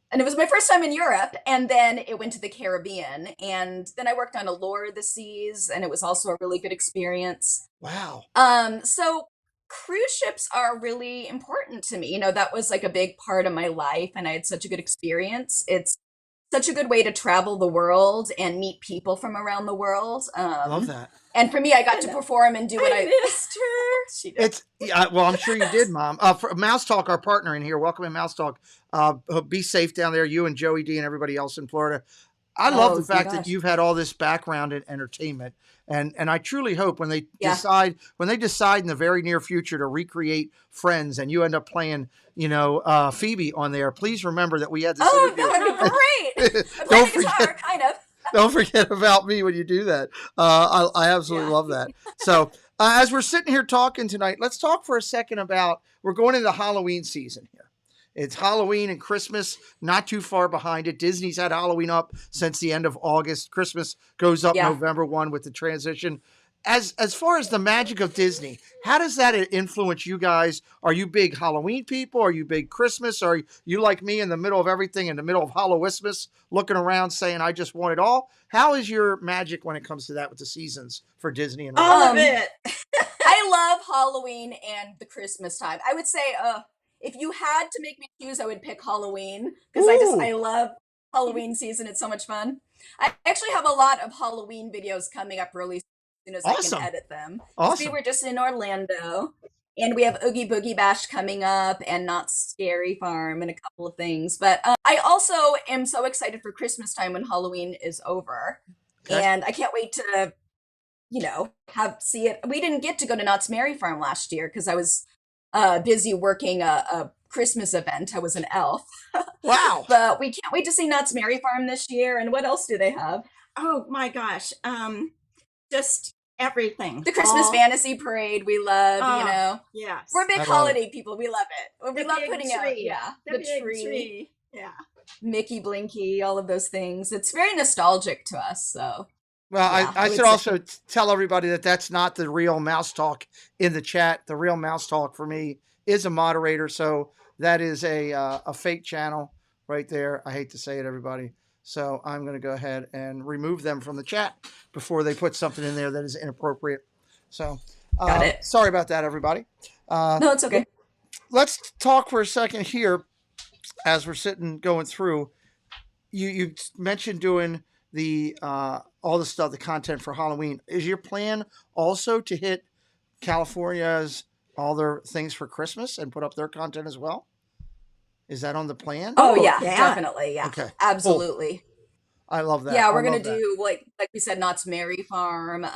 And it was my first time in Europe, and then it went to the Caribbean, and then I worked on Allure of the Seas, and it was also a really good experience. Wow. So cruise ships are really important to me. That was like a big part of my life, and I had such a good experience. It's such a good way to travel the world and meet people from around the world. Love that. And for me, I got to perform and do what I missed her. she did. Well, I'm sure you did, Mom. For Mouse Talk, our partner in here, welcome in Mouse Talk. Be safe down there, you and Joey D and everybody else in Florida. I love Oh, the fact that gosh. you've had all this background in entertainment, and I truly hope when they Yeah. decide in the very near future to recreate Friends, and you end up playing, Phoebe on there. Please remember that we had this Oh, interview. that would be great. I play Don't the guitar, forget. kind of. Don't forget about me when you do that. I absolutely Yeah. love that. So as we're sitting here talking tonight, let's talk for a second about, we're going into Halloween season here. It's Halloween and Christmas, not too far behind it. Disney's had Halloween up since the end of August. Christmas goes up Yeah. November 1 with the transition. As far as the magic of Disney, how does that influence you guys? Are you big Halloween people? Are you big Christmas? Are you like me in the middle of everything, in the middle of Hallowismas, looking around saying, I just want it all? How is your magic when it comes to that with the seasons for Disney? And All Um, of it. I love Halloween and the Christmas time. I would say, if you had to make me choose, I would pick Halloween because Ooh. I love Halloween season. It's so much fun. I actually have a lot of Halloween videos coming up really soon as Awesome. I can edit them. 'Cause Awesome. We were just in Orlando, and we have Oogie Boogie Bash coming up, and Not Scary Farm, and a couple of things. But I also am so excited for Christmas time when Halloween is over, Okay. and I can't wait to see it. We didn't get to go to Knott's Merry Farm last year because I was busy working a Christmas event. I was an elf. Wow. But we can't wait to see Knott's Merry Farm this year. And what else do they have? Oh my gosh. Just everything. The Christmas All- Fantasy Parade we love, Oh, Yes. We're big I love holiday people. We love it. We The love big putting out, tree. the big tree, Yeah. Mickey Blinky, all of those things. It's very nostalgic to us. So Well, Yeah, I I would should say- also tell everybody that that's not the real Mouse Talk in the chat. The real Mouse Talk for me is a moderator, so that is a fake channel right there. I hate to say it, everybody. So I'm going to go ahead and remove them from the chat before they put something in there that is inappropriate. So Got it. sorry about that, everybody. no, it's okay. Let's talk for a second here as we're sitting going through. You mentioned doing the all the stuff, the content for Halloween. Is your plan also to hit California's all their things for Christmas and put up their content as well? Is that on the plan? Oh yeah, yeah. definitely. Yeah. Okay, cool. Absolutely. I love that. Yeah, I we're gonna love that. do like we said, Knott's Merry Farm. There's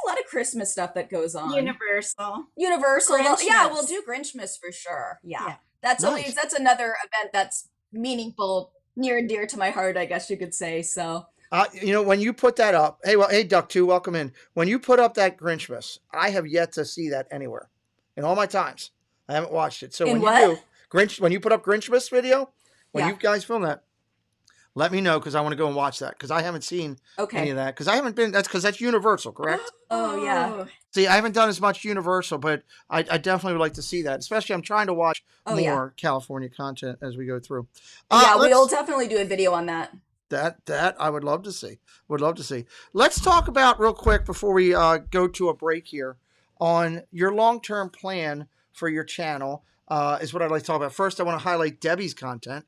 a lot of Christmas stuff that goes on. Universal. Universal. Yeah, we'll Grinchmas. do Grinchmas for sure. Yeah. Yeah. That's Nice. always that's another event that's meaningful, near and dear to my heart, I guess you could say. So When you put that up, hey Duck 2, welcome in. When you put up that Grinchmas, I have yet to see that anywhere in all my times. I haven't watched it. So In when what? you do when you put up Grinchmas video, when Yeah. you guys film that, let me know because I want to go and watch that because I haven't seen any okay. of that because I haven't been. That's because that's Universal, correct? Oh yeah. See, I haven't done as much Universal, but I definitely would like to see that. Especially, I'm trying to watch Oh more yeah. California content as we go through. Yeah, let's- we'll definitely do a video on that. That I would love to see. Would love to see. Let's talk about real quick before we go to a break here on your long-term plan for your channel. Is what I'd like to talk about. First, I want to highlight Debbie's comment.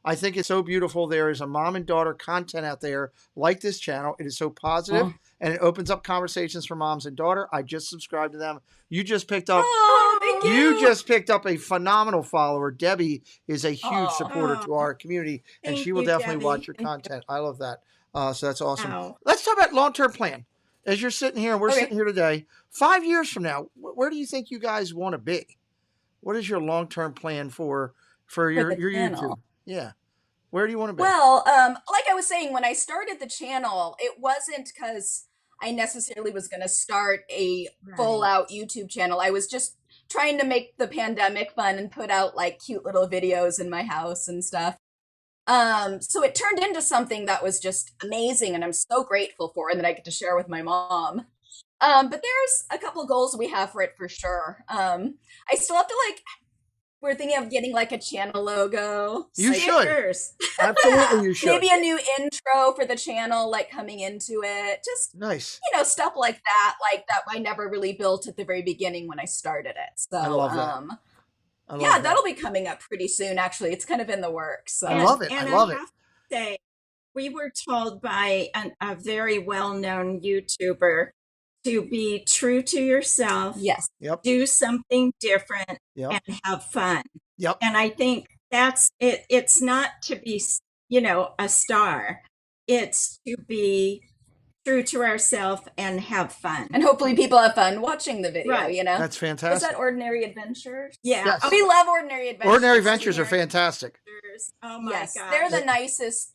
I think it's so beautiful. There is a mom and daughter content out there like this channel. It is so positive, and it opens up conversations for moms and daughter. I just subscribed to them. You just picked up. Oh, thank you. You just picked up a phenomenal follower. Debbie is a huge Oh. supporter to our community, and Thank she will you, definitely Debbie. watch your content. I love that. So that's awesome. Wow. Let's talk about long-term plan. As you're sitting here, and we're Okay. sitting here today, 5 years from now, where do you think you guys want to be? What is your long-term plan for your the channel. YouTube? Yeah. Where do you want to be? Well, like I was saying, when I started the channel, it wasn't because I necessarily was going to start a full out YouTube channel. I was just trying to make the pandemic fun and put out like cute little videos in my house and stuff. So it turned into something that was just amazing and I'm so grateful for and that I get to share with my mom. But there's a couple goals we have for it for sure. I still have to we're thinking of getting like a channel logo. You should. Stickers. Absolutely, you should. Maybe a new intro for the channel, like coming into it. Just, Nice. stuff like that I never really built at the very beginning when I started it. So I love that. I love yeah, that. that'll be coming up pretty soon actually. It's kind of in the works. So I love it. And I love it. have to say, we were told by a very well-known YouTuber to be true to yourself, yes. Yep. do something different, Yep. and have fun. Yep. And I think that's it. It's not to be, a star. It's to be true to ourselves and have fun. And hopefully people have fun watching the video, Right. That's Was fantastic. that Ordinary Adventures? Yeah. Yes. We love Ordinary Adventures. Ordinary Adventures are here. fantastic. Oh my Yes, gosh. they're the nicest,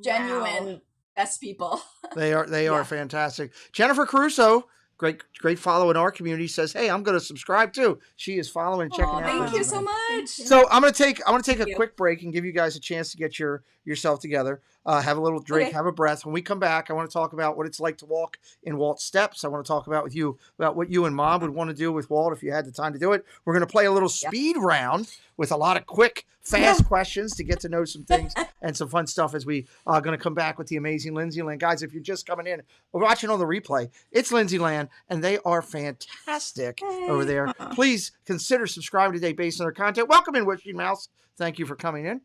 genuine, Wow. best people. They are Yeah. fantastic. Jennifer Caruso, great follow in our community, says, "Hey, I'm going to subscribe too." She is following and checking Aw, out. thank you Lindsey so Land. much. So I'm gonna take a you. quick break and give you guys a chance to get yourself together, have a little drink, Okay. have a breath. When we come back, I want to talk about what it's like to walk in Walt's steps. I want to talk about what you and Mom would want to do with Walt if you had the time to do it. We're gonna play a little Yeah. speed round with a lot of quick, fast questions to get to know some things and some fun stuff as we are gonna come back with the amazing Lindseyland. Guys, if you're just coming in or watching on the replay, it's Lindseyland, and they are fantastic over there. Please consider subscribing today based on their content. Welcome in, Wishing Mouse. Thank you for coming in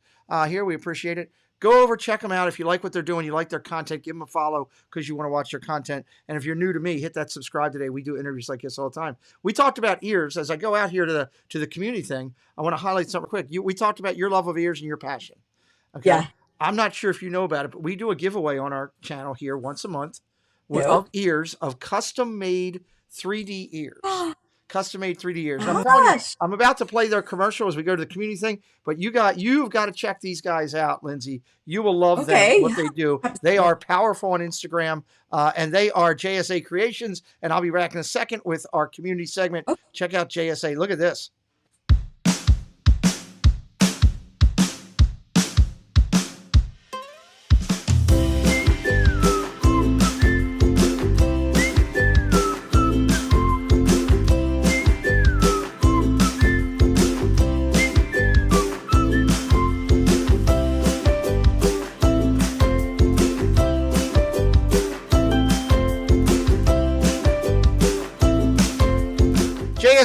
here. We appreciate it. Go over, check them out. If you like what they're doing, you like their content, give them a follow because you want to watch their content. And if you're new to me, hit that subscribe today. We do interviews like this all the time. We talked about ears. As I go out here to the community thing, I want to highlight something quick. We talked about your love of ears and your passion. Okay. Yeah. I'm not sure if you know about it, but we do a giveaway on our channel here once a month Yep. of ears, of custom-made 3D ears. Custom-made 3D ears. Oh I'm my telling you, gosh. I'm about to play their commercial as we go to the community thing, but you've got to check these guys out, Lindsey. You will love Okay. them, what they do. They are powerful on Instagram, and they are JSA Creations, and I'll be back in a second with our community segment. Oh. Check out JSA. Look at this.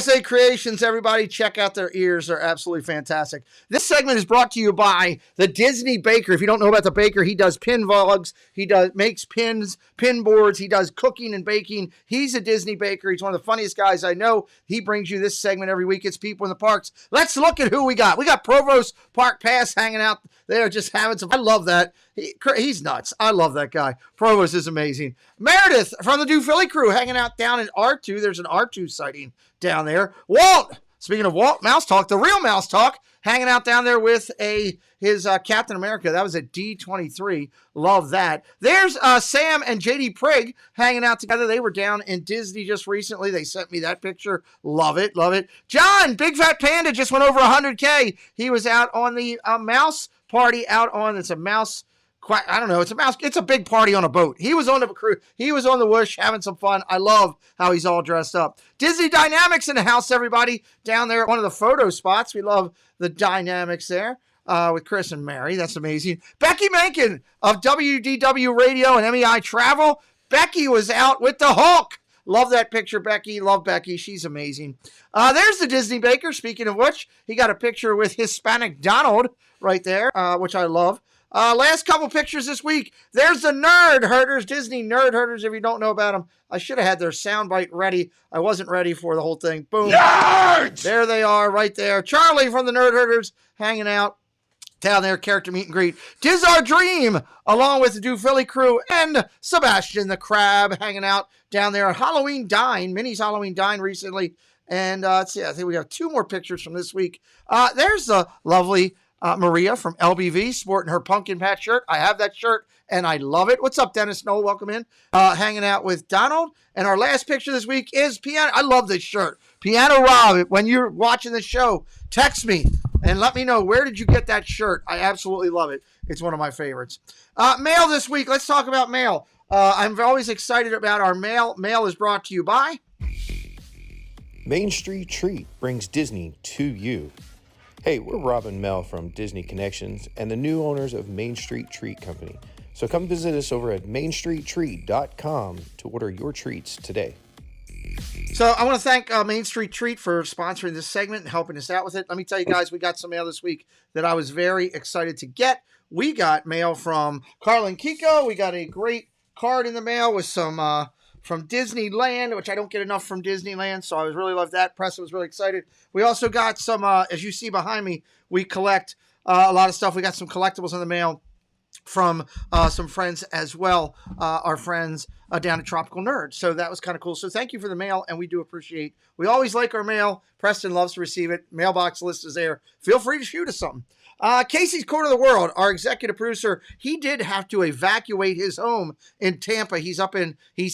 USA Creations, everybody, check out their ears. They're absolutely fantastic. This segment is brought to you by the Disney Baker. If you don't know about the Baker, he does pin vlogs. He makes pins, pin boards. He does cooking and baking. He's a Disney Baker. He's one of the funniest guys I know. He brings you this segment every week. It's people in the parks. Let's look at who we got. We got Provost Park Pass hanging out there just having some. I love that. He's nuts. I love that guy. Provost is amazing. Meredith from the Do Philly crew hanging out down in R2. There's an R2 sighting down there. Walt, speaking of Walt, Mouse Talk, the real Mouse Talk, hanging out down there with his Captain America. That was at D23. Love that. There's Sam and JD Prigg hanging out together. They were down in Disney just recently. They sent me that picture. Love it. Love it. John, Big Fat Panda, just went over 100K. He was out on the mouse party out on, it's a mouse, I don't know, it's a mouse, it's a big party on a boat. He was on the crew, he was on the whoosh having some fun. I love how he's all dressed up. Disney Dynamics in the house, everybody, down there at one of the photo spots. We love the dynamics there with Chris and Mary. That's amazing. Becky Mankin of WDW Radio and MEI Travel. Becky was out with the Hulk. Love that picture, Becky. Love Becky. She's amazing. There's the Disney Baker. Speaking of which, he got a picture with Hispanic Donald right there, which I love. Last couple pictures this week. There's the Nerd Herders, Disney Nerd Herders. If you don't know about them, I should have had their soundbite ready. I wasn't ready for the whole thing. Boom. Nerds! There they are right there. Charlie from the Nerd Herders hanging out down there, character meet and greet. Tis Our Dream, along with the Do Philly crew, and Sebastian the Crab hanging out down there at Halloween Dine. Minnie's Halloween Dine recently. And let's see, I think we got 2 more pictures from this week. There's the lovely Maria from LBV sporting her pumpkin patch shirt. I have that shirt and I love it. What's up, Dennis Knoll? Welcome in. Hanging out with Donald. And our last picture this week is Piano. I love this shirt. Piano Rob, when you're watching the show, text me and let me know, where did you get that shirt? I absolutely love it. It's one of my favorites. Mail this week. Let's talk about mail. I'm always excited about our mail. Mail is brought to you by Main Street Treat brings Disney to you. Hey, we're Rob and Mel from Disney Connections and the new owners of Main Street Treat Company. So come visit us over at mainstreettreat.com to order your treats today. So I want to thank Main Street Treat for sponsoring this segment and helping us out with it. Let me tell you guys, we got some mail this week that I was very excited to get. We got mail from Carlin Kiko. We got a great card in the mail with some from Disneyland, which I don't get enough from Disneyland, so I was really loved that. Preston was really excited. We also got some, as you see behind me, we collect a lot of stuff. We got some collectibles in the mail from some friends as well, our friends down at Tropical Nerd. So that was kind of cool. So thank you for the mail, and we do appreciate. We always like our mail. Preston loves to receive it. Mailbox list is there. Feel free to shoot us something. Casey's Corner of the World, our executive producer, he did have to evacuate his home in Tampa. He's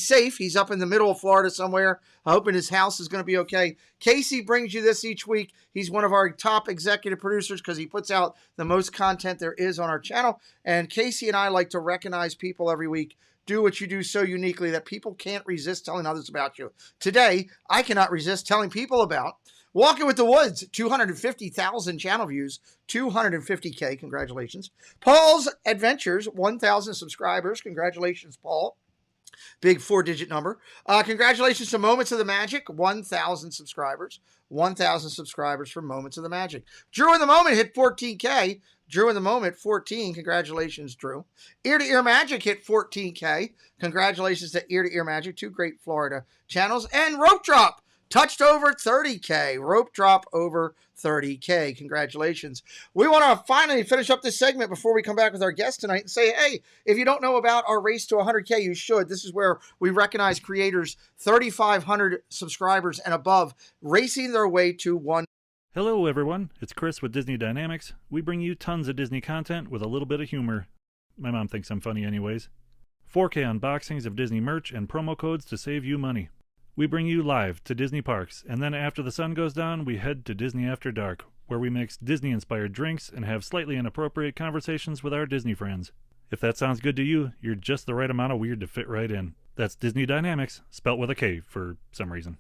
safe. He's up in the middle of Florida somewhere. Hoping his house is going to be okay. Casey brings you this each week. He's one of our top executive producers because he puts out the most content there is on our channel. And Casey and I like to recognize people every week. Do what you do so uniquely that people can't resist telling others about you. Today, I cannot resist telling people about Walking with the Woods, 250,000 channel views, 250K, congratulations. Paul's Adventures, 1,000 subscribers, congratulations, Paul. Big 4-digit number. Congratulations to Moments of the Magic, 1,000 subscribers. 1,000 subscribers for Moments of the Magic. Drew in the Moment hit 14K. Drew in the Moment, 14. Congratulations, Drew. Ear to Ear Magic hit 14K. Congratulations to Ear to Ear Magic, 2 great Florida channels. And Rope Drop touched over 30K. Rope Drop over 30K. Congratulations. We want to finally finish up this segment before we come back with our guest tonight and say, hey, if you don't know about our race to 100K, you should. This is where we recognize creators 3,500 subscribers and above racing their way to 1. Hello, everyone. It's Chris with Disney Dynamics. We bring you tons of Disney content with a little bit of humor. My mom thinks I'm funny anyways. 4K unboxings of Disney merch and promo codes to save you money. We bring you live to Disney parks, and then after the sun goes down, we head to Disney After Dark, where we mix Disney-inspired drinks and have slightly inappropriate conversations with our Disney friends. If that sounds good to you, you're just the right amount of weird to fit right in. That's Disney Dynamics, spelt with a K for some reason.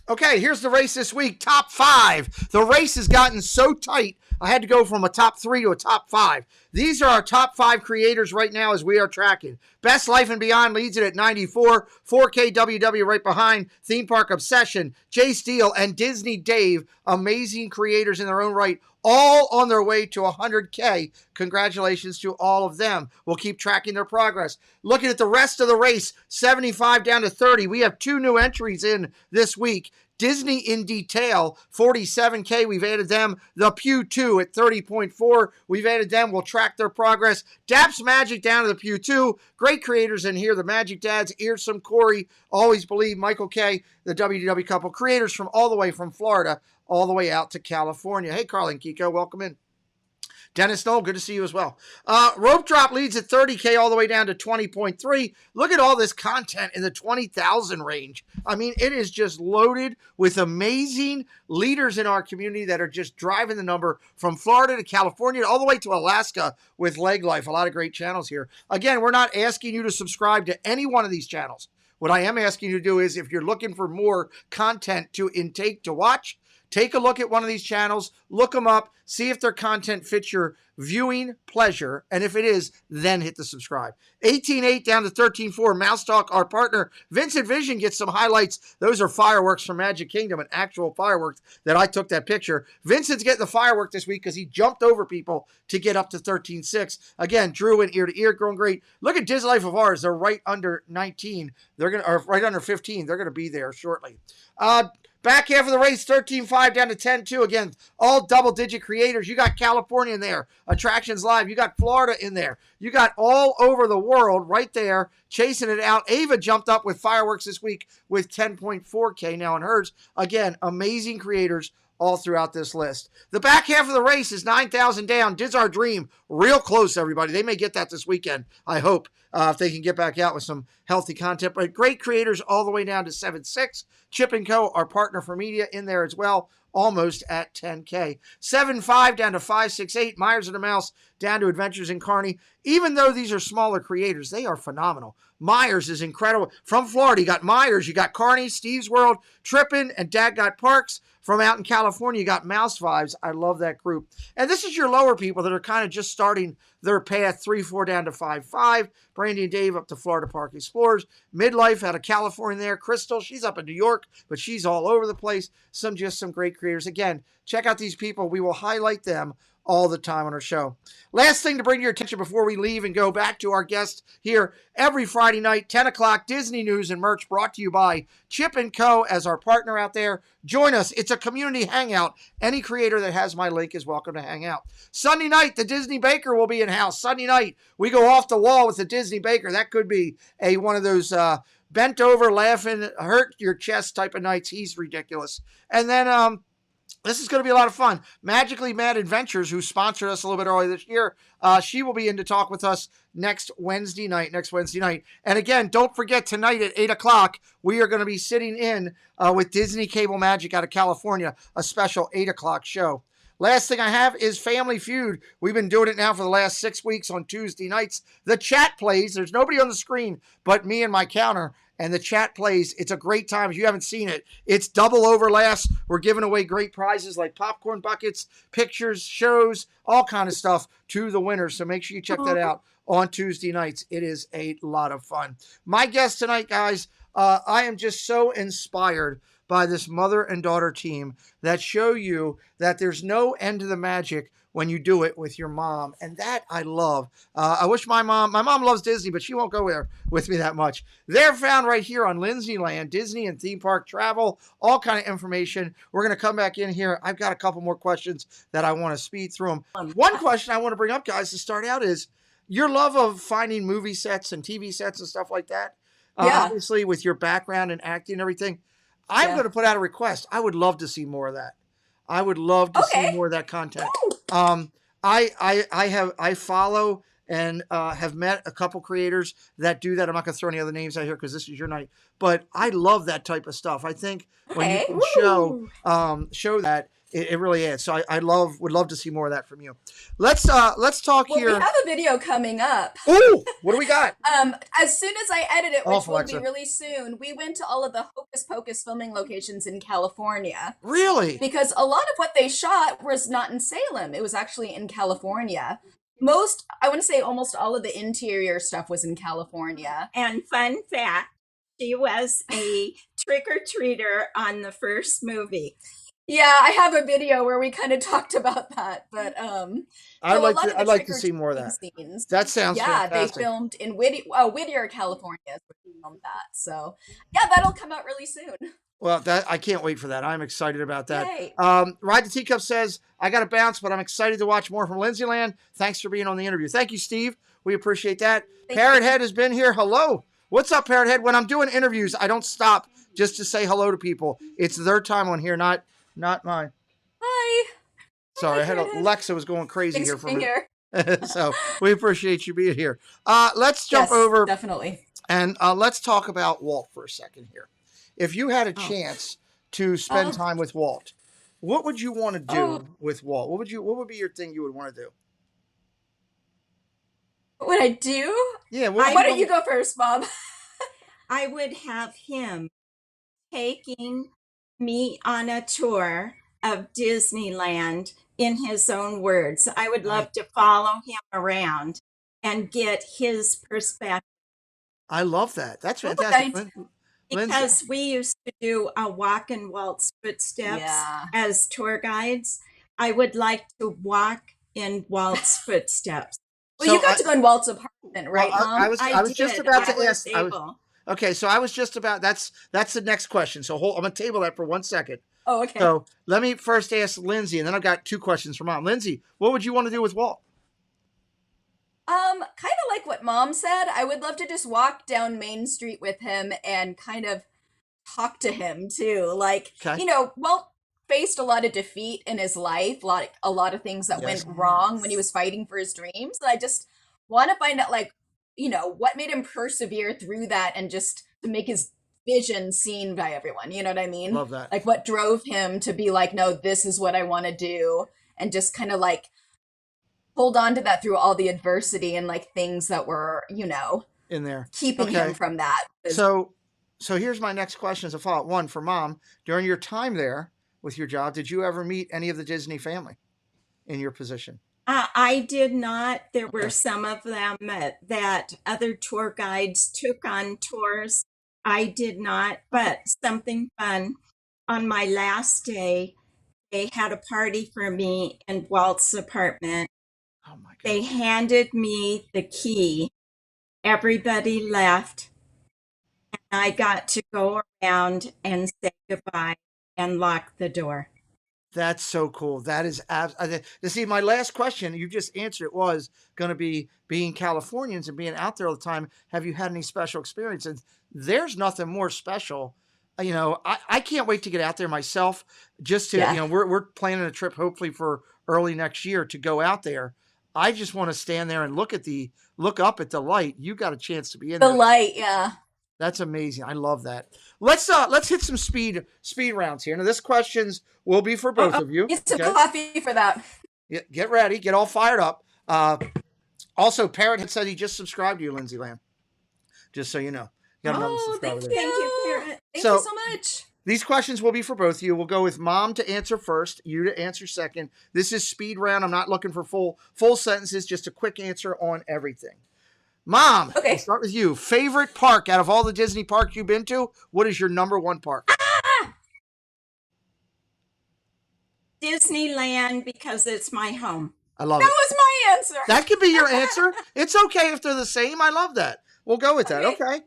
Okay, here's the race this week. Top 5. The race has gotten so tight, I had to go from a top 3 to a top 5. These are our top 5 creators right now as we are tracking. Best Life and Beyond leads it at 94. 4KWW right behind. Theme Park Obsession, Jay Steele, and Disney Dave. Amazing creators in their own right, all on their way to 100K. Congratulations to all of them. We'll keep tracking their progress. Looking at the rest of the race, 75 down to 30. We have 2 new entries in this week. Disney in Detail, 47K. We've added them. The Pew 2 at 30.4. We've added them. We'll track their progress. Daps Magic down to the Pew 2. Great creators in here. The Magic Dads, Earsome, Corey, Always Believe, Michael K., the WDW couple. Creators from all the way from Florida, all the way out to California. Hey, Carl and Kiko, welcome in. Dennis Knoll, good to see you as well. Rope Drop leads at 30K all the way down to 20.3. Look at all this content in the 20,000 range. I mean, it is just loaded with amazing leaders in our community that are just driving the number from Florida to California, all the way to Alaska with Leg Life. A lot of great channels here. Again, we're not asking you to subscribe to any one of these channels. What I am asking you to do is, if you're looking for more content to intake to watch, take a look at one of these channels, look them up, see if their content fits your viewing pleasure, and if it is, then hit the subscribe. 18.8 down to 13.4. Mouse Talk, our partner. Vincent Vision gets some highlights. Those are fireworks from Magic Kingdom, and actual fireworks that I took that picture. Vincent's getting the firework this week because he jumped over people to get up to 13.6. Again, Drew and Ear to Ear growing great. Look at Diz Life of Ours. They're right under 19. They're gonna, or right under 15. They're going to be there shortly. Back half of the race, 13.5 down to 10.2. Again, all double-digit creators. You got California in there. Attractions Live. You got Florida in there. You got all over the world right there chasing it out. Ava jumped up with fireworks this week with 10.4K now in hers. Again, amazing creators all throughout this list. The back half of the race is 9,000 down. Diz Our Dream, real close, everybody. They may get that this weekend, I hope, if they can get back out with some healthy content. But great creators all the way down to 7.6. Chip & Co., our partner for media, in there as well, almost at 10K. 7.5 down to 5.68. Myers and the Mouse down to Adventures in Carney. Even though these are smaller creators, they are phenomenal. Myers is incredible. From Florida, you got Myers, you got Carney, Steve's World, Trippin', and Dad Got Parks. From out in California, you got Mouse Vibes. I love that group. And this is your lower people that are kind of just starting their path. 3.4 down to 5.5. Brandy and Dave up to Florida Park Explorers. Midlife out of California there. Crystal, she's up in New York, but she's all over the place. Some great creators. Again, check out these people. We will highlight them all the time on our show. Last thing to bring to your attention before we leave and go back to our guest here every Friday night, 10 o'clock, Disney News and Merch brought to you by Chip & Co. as our partner out there. Join us. It's a community hangout. Any creator that has my link is welcome to hang out. Sunday night, the Disney Baker will be in house. Sunday night, we go off the wall with the Disney Baker. That could be one of those bent over, laughing, hurt your chest type of nights. He's ridiculous. And then this is going to be a lot of fun. Magically Mad Adventures, who sponsored us a little bit earlier this year, she will be in to talk with us next Wednesday night. And again, don't forget, tonight at 8 o'clock, we are going to be sitting in with Disney Cable Magic out of California, a special 8 o'clock show. Last thing I have is Family Feud. We've been doing it now for the last 6 weeks on Tuesday nights. The chat plays. There's nobody on the screen but me and my counter. And the chat plays. It's a great time. If you haven't seen it, it's double over laughs. We're giving away great prizes like popcorn buckets, pictures, shows, all kind of stuff to the winners. So make sure you check that out on Tuesday nights. It is a lot of fun. My guest tonight, guys, I am just so inspired by this mother and daughter team that show you that there's no end to the magic when you do it with your mom. And that I love. I wish my mom loves Disney, but she won't go there with me that much. They're found right here on Lindseyland, Disney and theme park travel, all kind of information. We're going to come back in here. I've got a couple more questions that I want to speed through them. One question I want to bring up, guys, to start out is your love of finding movie sets and TV sets and stuff like that. Yeah. Obviously, with your background and acting and everything, I'm going to put out a request. I would love to see more of that. I would love to see more of that content. I follow and have met a couple creators that do that. I'm not going to throw any other names out here because this is your night, but I love that type of stuff. I think when you can show that, It really is. So I would love to see more of that from you. Let's talk Well, here. we have a video coming up. Ooh, what do we got? As soon as I edit it, which Awful, will Alexa. be really soon, we went to all of the Hocus Pocus filming locations in California. Really? Because a lot of what they shot was not in Salem. It was actually in California. I want to say almost all of the interior stuff was in California. And fun fact, she was a trick-or-treater on the first movie. Yeah, I have a video where we kind of talked about that, but I'd so a like lot to. of the I'd like to see more of that. trick-or-treating scenes. That sounds Yeah, fantastic. they filmed in Whittier, California is where they filmed that. So yeah, that'll come out really soon. Well, I can't wait for that. I'm excited about that. Yay. Ride the Teacup says, I got to bounce, but I'm excited to watch more from Lindseyland. Thanks for being on the interview. Thank you, Steve. We appreciate that. Thank Parrot you. Head has been here. Hello. What's up, Parrot Head? When I'm doing interviews, I don't stop just to say hello to people. It's their time on here, not mine. Hi. Sorry, I had Parrot Head. Alexa was going crazy Thanks here for for a being minute. here. So we appreciate you being here. Let's jump Yes, over definitely. and let's talk about Walt for a second here. If you had a chance to spend Oh. time with Walt, what would you want to do Oh. with Walt? What would be your thing you would want to do? What would I do? Yeah, Why don't you go first, Bob? I would have him taking me on a tour of Disneyland in his own words. I would love to follow him around and get his perspective. I love that. That's What fantastic. would Lindsay. Because we used to do a walk in Walt's footsteps Yeah. as tour guides. I would like to walk in Walt's footsteps. Well, So you got to go in Walt's apartment, right, Well, Mom? I was just about to ask. Okay, so I was just about. That's the next question. So I'm gonna table that for 1 second. Oh, okay. So let me first ask Lindsay, and then I've got 2 questions for Mom. Lindsay, what would you want to do with Walt? Kind of like what Mom said. I would love to just walk down Main Street with him and kind of talk to him too. Like, Okay. Walt faced a lot of defeat in his life, a lot of things that Yes. went wrong when he was fighting for his dreams. And I just want to find out, like, what made him persevere through that and just to make his vision seen by everyone. You know what I mean? Love that. Like, what drove him to be like, no, this is what I want to do, and just kind of like hold on to that through all the adversity and like things that were, In there. keeping Okay. him from that. 'Cause- So here's my next question as a follow-up. One for Mom. During your time there with your job, did you ever meet any of the Disney family in your position? I did not. There were Okay. some of them that other tour guides took on tours. I did not, but something fun. On my last day, they had a party for me in Walt's apartment. Oh my God. They handed me the key. Everybody left. And I got to go around and say goodbye and lock the door. That's so cool. That is see, my last question, you just answered it, was going to be being Californians and being out there all the time. Have you had any special experiences? There's nothing more special. I can't wait to get out there myself. Just to, Yeah. we're planning a trip hopefully for early next year to go out there. I just want to stand there and look up at the light. You got a chance to be in the there. light, yeah. That's amazing. I love that. Let's hit some speed rounds here. Now this questions will be for both of you. Get some okay? coffee for that. Get ready. Get all fired up. Also, Parrot had said he just subscribed to you, Lindseyland. Just so you know. You got another Oh, subscriber thank there. you. Thank you, Parrot. Thank So- you so much. These questions will be for both of you. We'll go with Mom to answer first, you to answer second. This is speed round. I'm not looking for full sentences, just a quick answer on everything. Mom, Okay. we'll start with you. Favorite park out of all the Disney parks you've been to? What is your number 1 park? Disneyland, because it's my home. I love That it. was my answer. That could be your answer. It's okay if they're the same. I love that. We'll go with that. Okay. Okay.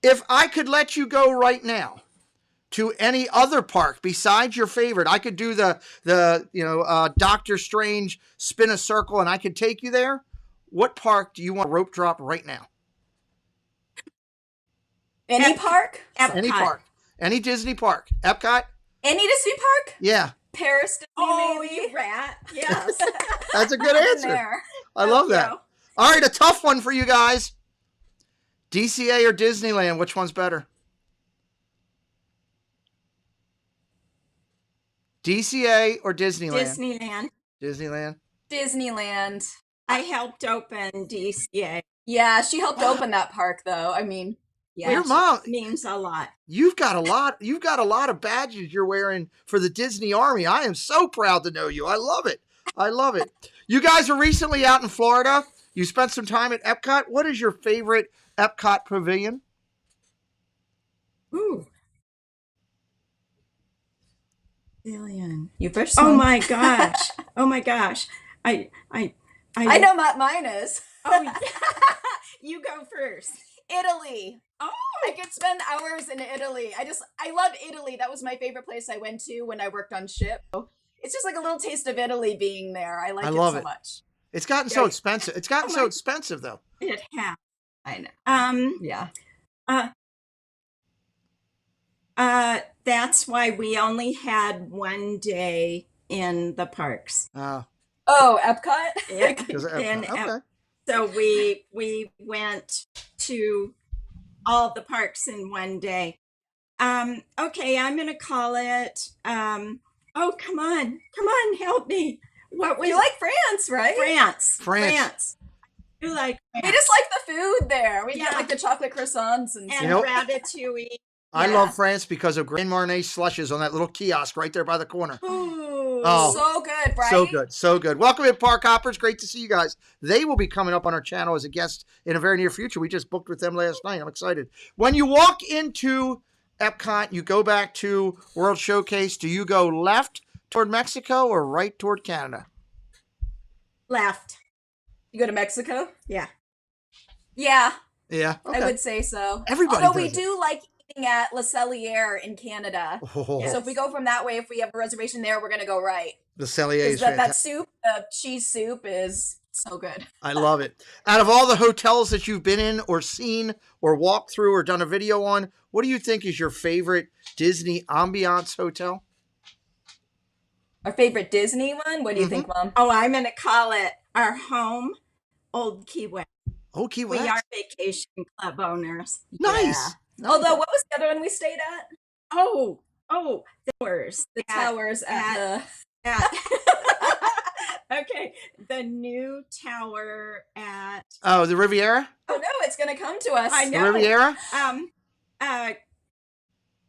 If I could let you go right now to any other park besides your favorite, I could do the Doctor Strange spin a circle and I could take you there. What park do you want to rope drop right now? Any Ep- park? Any Epcot. park. Any Disney park. Epcot? Any Disney park? Yeah. Paris, Disney, Oh, maybe? you rat. Yes. That's a good I've been answer. there. I love that. you. All right, a tough one for you guys. DCA or Disneyland, which one's better? DCA or Disneyland? Disneyland. Disneyland. Disneyland. I helped open DCA. Yeah, she helped open that park, though. I mean, yeah. Your mom, Means a lot. you've got a lot. You've got a lot of badges you're wearing for the Disney Army. I am so proud to know you. I love it. I love it. You guys are recently out in Florida. You spent some time at Epcot. What is your favorite Epcot pavilion? Ooh. Billion. You first. Oh one. my gosh. Oh my gosh. I I know what mine is. Oh, yeah. You go first. Italy. Oh, I could spend hours in Italy. I love Italy. That was my favorite place I went to when I worked on ship. It's just like a little taste of Italy being there. I like I it love so it. much. It's gotten so expensive. It's gotten Oh so my- expensive, though. it has. I know. Yeah. Yeah. That's why we only had one day in the parks. Oh, Epcot? Yeah. Because of And, Epcot. Okay. So we went to all the parks in one day. Okay, I'm gonna call it. Oh, come on, help me. What was You like France, right? France? France. You like We France? just like the food there. We get Yeah. like the chocolate croissants and And You know- ratatouille. I Yeah. love France because of Grand Marnier slushes on that little kiosk right there by the corner. Ooh. Oh. so good, right? So good, so good. Welcome in, Park Hoppers. Great to see you guys. They will be coming up on our channel as a guest in a very near future. We just booked with them last night. I'm excited. When you walk into Epcot, you go back to World Showcase. Do you go left toward Mexico or right toward Canada? Left. You go to Mexico? Yeah. Yeah, Yeah. Okay. I would say so. Everybody Although we does it. do like eating at Le Cellier in Canada. Oh, So if we go from that way, if we have a reservation there, we're gonna go right. the Cellier Because is that fantastic. soup, the cheese soup, is so good. I love it. Out of all the hotels that you've been in or seen or walked through or done a video on, what do you think is your favorite Disney ambiance hotel? Our favorite Disney one? What do you think, Mom? Oh, I'm gonna call it our home, Old Key West. Oh, Key West. We are vacation club owners. Nice. Although, what was the other one we stayed at? Oh, the doors. The towers at Okay, the new tower at Oh, the Riviera? Oh no, it's gonna come to us. I The know. Riviera?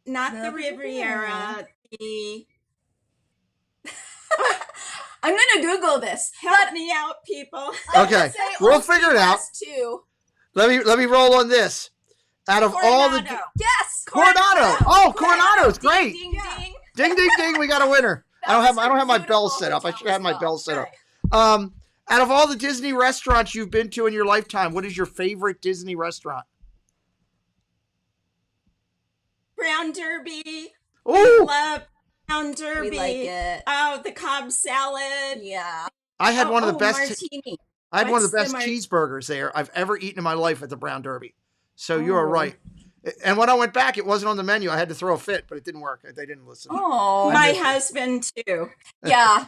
Not The the Riviera. The I'm gonna Google this. help me out, people. I would Okay, say we'll Old figure Key it out. West, too. Let me roll on this. Out of all the Coronado. Yes, Coronado. Oh, Coronado's great. Ding, Yeah. ding. Ding ding ding, we got a winner. I don't have my bell beautiful set up. I hotel should have as my well. bell set up. Out of all the Disney restaurants you've been to in your lifetime, what is your favorite Disney restaurant? Brown Derby. Oh, Love Brown Derby. We like it. Oh, the Cobb salad. Yeah. I had one of the best. Martini. I had one of the What's best the cheeseburgers there I've ever eaten in my life at the Brown Derby. So you are Oh. right. And when I went back, it wasn't on the menu. I had to throw a fit, but it didn't work. They didn't listen. Oh. My missed it. husband too. Yeah.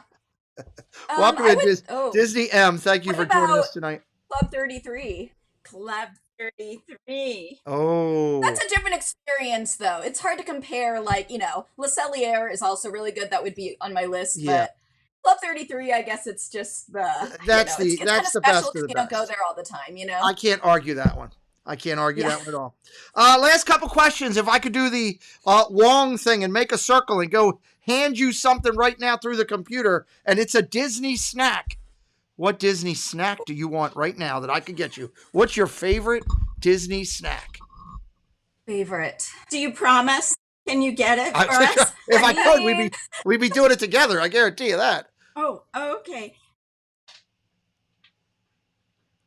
Welcome I in, would- Disney M. Thank you What for joining us about- tonight. Club 33. Club 33. Oh, That's a different experience, though. It's hard to compare, like, Le Cellier is also really good. That would be on my list. Yeah. But Club 33, I guess it's just the. That's it's that's kinda the best special of the 'cause you don't go best. there all the time, I can't argue that one. I can't argue Yeah. that one at all. Last couple questions. If I could do the Wong thing and make a circle and go hand you something right now through the computer, and it's a Disney snack. What Disney snack do you want right now that I could get you? What's your favorite Disney snack? Favorite. Do you promise? Can you get it for us? If I could, we'd be doing it together. I guarantee you that. Oh, okay.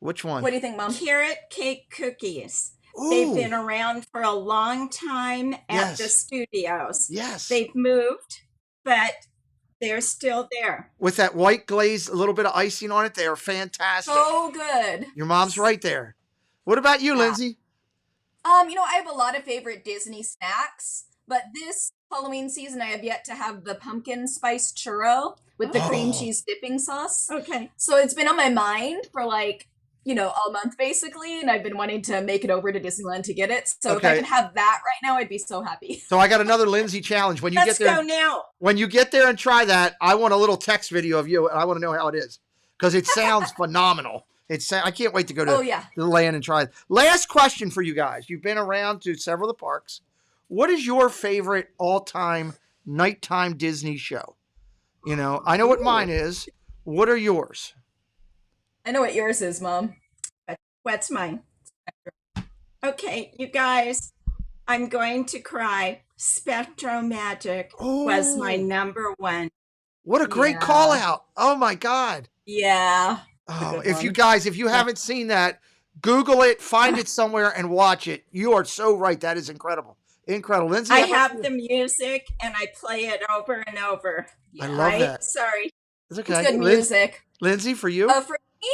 Which one? What do you think, Mom? Carrot cake cookies. Ooh, They've been around for a long time at Yes. the studios. yes. They've moved, but they're still there. With that white glaze, a little bit of icing on it, they are fantastic. So good. Your mom's right there. What about you, Yeah. Lindsay? I have a lot of favorite Disney snacks, but this Halloween season I have yet to have the pumpkin spice churro with the cream Oh. cheese dipping sauce. Okay. So it's been on my mind for like all month basically, and I've been wanting to make it over to Disneyland to get it. So if I Okay. could have that right now, I'd be so happy. So I got another Lindsey challenge. When you Let's get there, go now. when you get there and try that, I want a little text video of you, and I want to know how it is because it sounds phenomenal. I can't wait to go to, Oh, yeah. the land and try it. Last question for you guys. You've been around to several of the parks. What is your favorite all-time nighttime Disney show? I know what mine is. What are yours? I know what yours is, Mom. What's mine? Okay, you guys, I'm going to cry. Spectro Magic was my Oh. number one. What a great Yeah. call out. Oh my God. Yeah. Oh, good if you one. guys, if you haven't seen that, Google it, find it somewhere and watch it. You are so right. That is incredible. Incredible. Lindsey, I how about have you? the music and I play it over and over. I love Right? that. Sorry. It's It's okay. good music. Lindsey, for you? For me,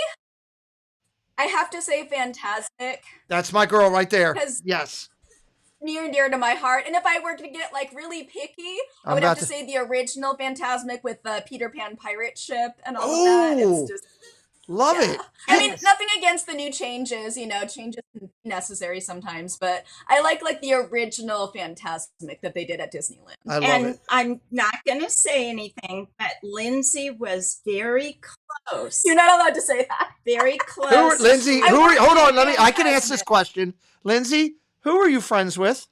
I have to say Fantasmic. That's my girl right there. 'Cause- Yes. Near and dear to my heart. And if I were to get like really picky, I I'm would have about to to- say the original Fantasmic with the Peter Pan pirate ship and all of that. Oh, It's just love yeah. it. I mean, Yes. nothing against the new changes, changes can be necessary sometimes, but I like the original Fantasmic that they did at Disneyland. I love And it. I'm not going to say anything, but Lindsay was very close. You're not allowed to say that. Very close. Lindsey, I want hold on, to be I can ask this Fantasmic. question. Lindsey, who are you friends with?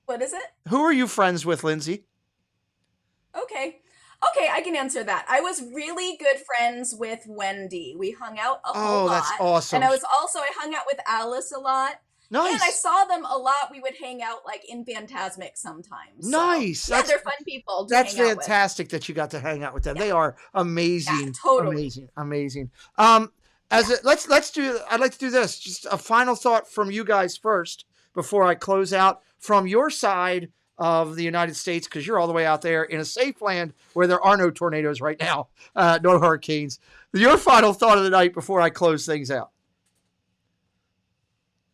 What is it? Who are you friends with, Lindsey? Okay. Okay, I can answer that. I was really good friends with Wendy. We hung out a whole Oh, lot. that's awesome. And I hung out with Alice a lot. Nice. And I saw them a lot. We would hang out in Phantasmic sometimes. So, Nice. yeah, they're fun people to That's hang out with. fantastic that you got to hang out with them. They are amazing. Yeah, totally. Amazing. Let's do. I'd like to do this. Just a final thought from you guys first before I close out. From your side of the United States, because you're all the way out there in a safe land where there are no tornadoes right now, no hurricanes. Your final thought of the night before I close things out.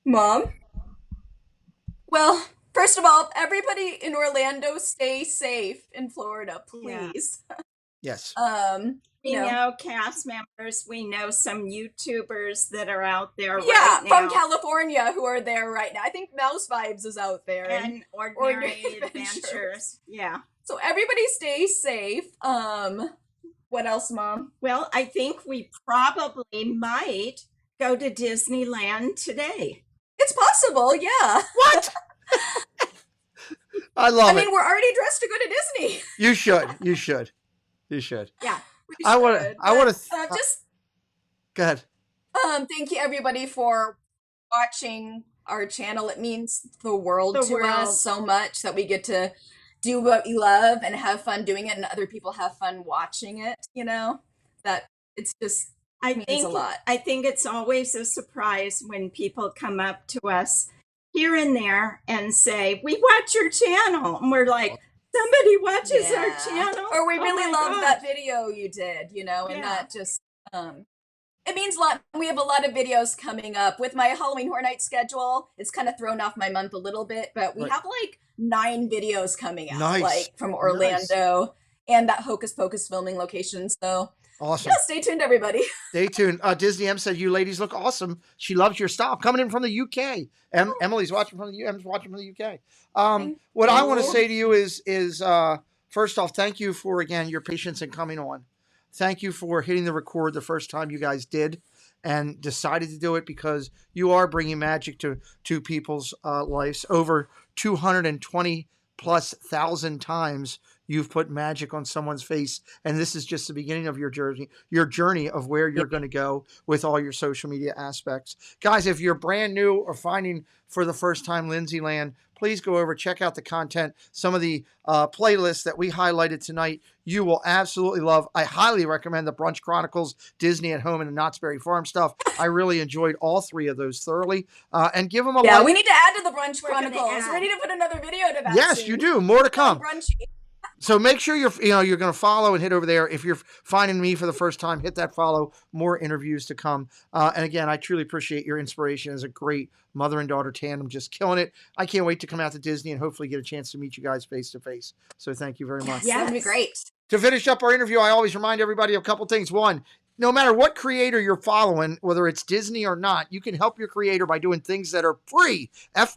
Mom? Well, first of all, everybody in Orlando, stay safe in Florida, Yeah. please. Yes. We you know. know cast members. We know some YouTubers that are out there Yeah, right from now. California who are there right now. I think Mouse Vibes is out there. And Ordinary Ordinary Adventures. Yeah. So everybody stay safe. What else, Mom? Well, I think we probably might go to Disneyland today. It's possible, yeah. What? I love I it. mean, we're already dressed to go to Disney. You should. You should. You should. Yeah. We I wanna- should, I wanna but, just Go ahead. thank you everybody for watching our channel. It means the world The to world. us so much that we get to do what we love and have fun doing it, and other people have fun watching it. That it's just I means think a lot. I think it's always a surprise when people come up to us here and there and say, "We watch your channel," and we're like, "Somebody watches our Yeah. channel," Or we Oh really my love gosh. that video you did, and Yeah. that just it means a lot. We have a lot of videos coming up with my Halloween Horror Night schedule. It's kind of thrown off my month a little bit, but we Right. have 9 videos coming out, Nice. from Orlando and that Hocus Pocus filming location. So Awesome. yeah, stay tuned, everybody. Stay tuned. Disney M said you ladies look awesome. She loves your style. Coming in from the UK. Emily's watching from the UK. What I want to you. say to you is first off, thank you for again your patience in coming on. Thank you for hitting the record the first time you guys did and decided to do it because you are bringing magic to people's lives. Over 220 plus thousand times you've put magic on someone's face, and this is just the beginning of your journey of where you're going to go with all your social media aspects. Guys, if you're brand new or finding for the first time Lindseyland, please go over, check out the content, some of the playlists that we highlighted tonight. You will absolutely love. I highly recommend the Brunch Chronicles, Disney at Home, and the Knott's Berry Farm stuff. I really enjoyed all 3 of those thoroughly. And give them a Yeah, like. we need to add to the Brunch We're gonna Chronicles. add. We need to put another video to that. Yes, soon. you do. More to come. Brunchy. So make sure you're going to follow and hit over there. If you're finding me for the first time, hit that follow. More interviews to come. And again, I truly appreciate your inspiration as a great mother and daughter tandem, just killing it. I can't wait to come out to Disney and hopefully get a chance to meet you guys face to face. So thank you very much. Yes, that'd be Yes. great. To finish up our interview, I always remind everybody of a couple things. One, no matter what creator you're following, whether it's Disney or not, you can help your creator by doing things that are free.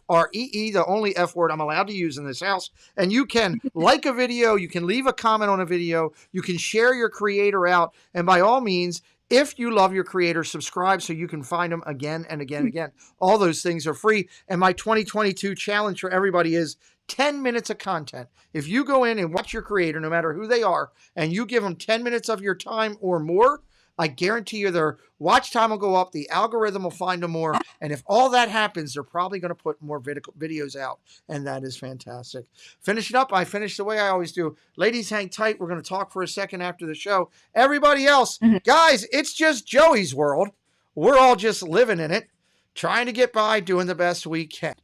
Free, the only F word I'm allowed to use in this house. And you can like a video, you can leave a comment on a video, you can share your creator out, and by all means, if you love your creator, subscribe so you can find them again and again and again. All those things are free. And my 2022 challenge for everybody is 10 minutes of content. If you go in and watch your creator, no matter who they are, and you give them 10 minutes of your time or more, I guarantee you their watch time will go up, the algorithm will find them more, and if all that happens, they're probably going to put more videos out, and that is fantastic. Finishing up, I finish the way I always do. Ladies, hang tight. We're going to talk for a second after the show. Everybody else, guys, it's just Joey's world. We're all just living in it, trying to get by, doing the best we can.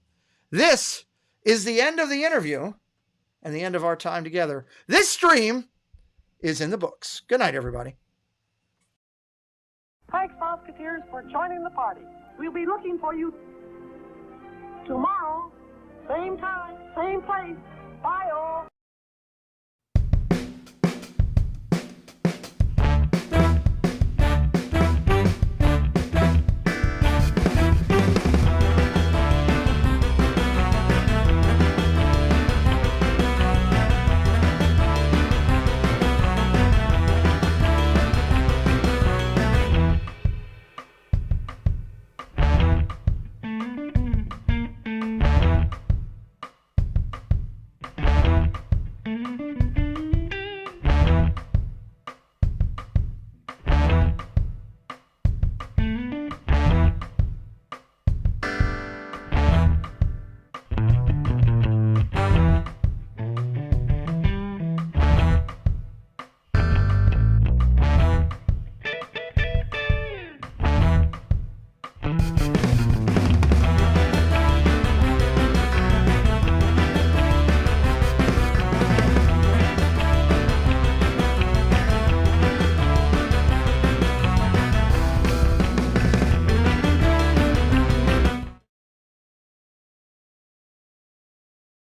This is the end of the interview and the end of our time together. This stream is in the books. Good night, everybody. Thanks, Musketeers, for joining the party. We'll be looking for you tomorrow, same time, same place. Bye, all.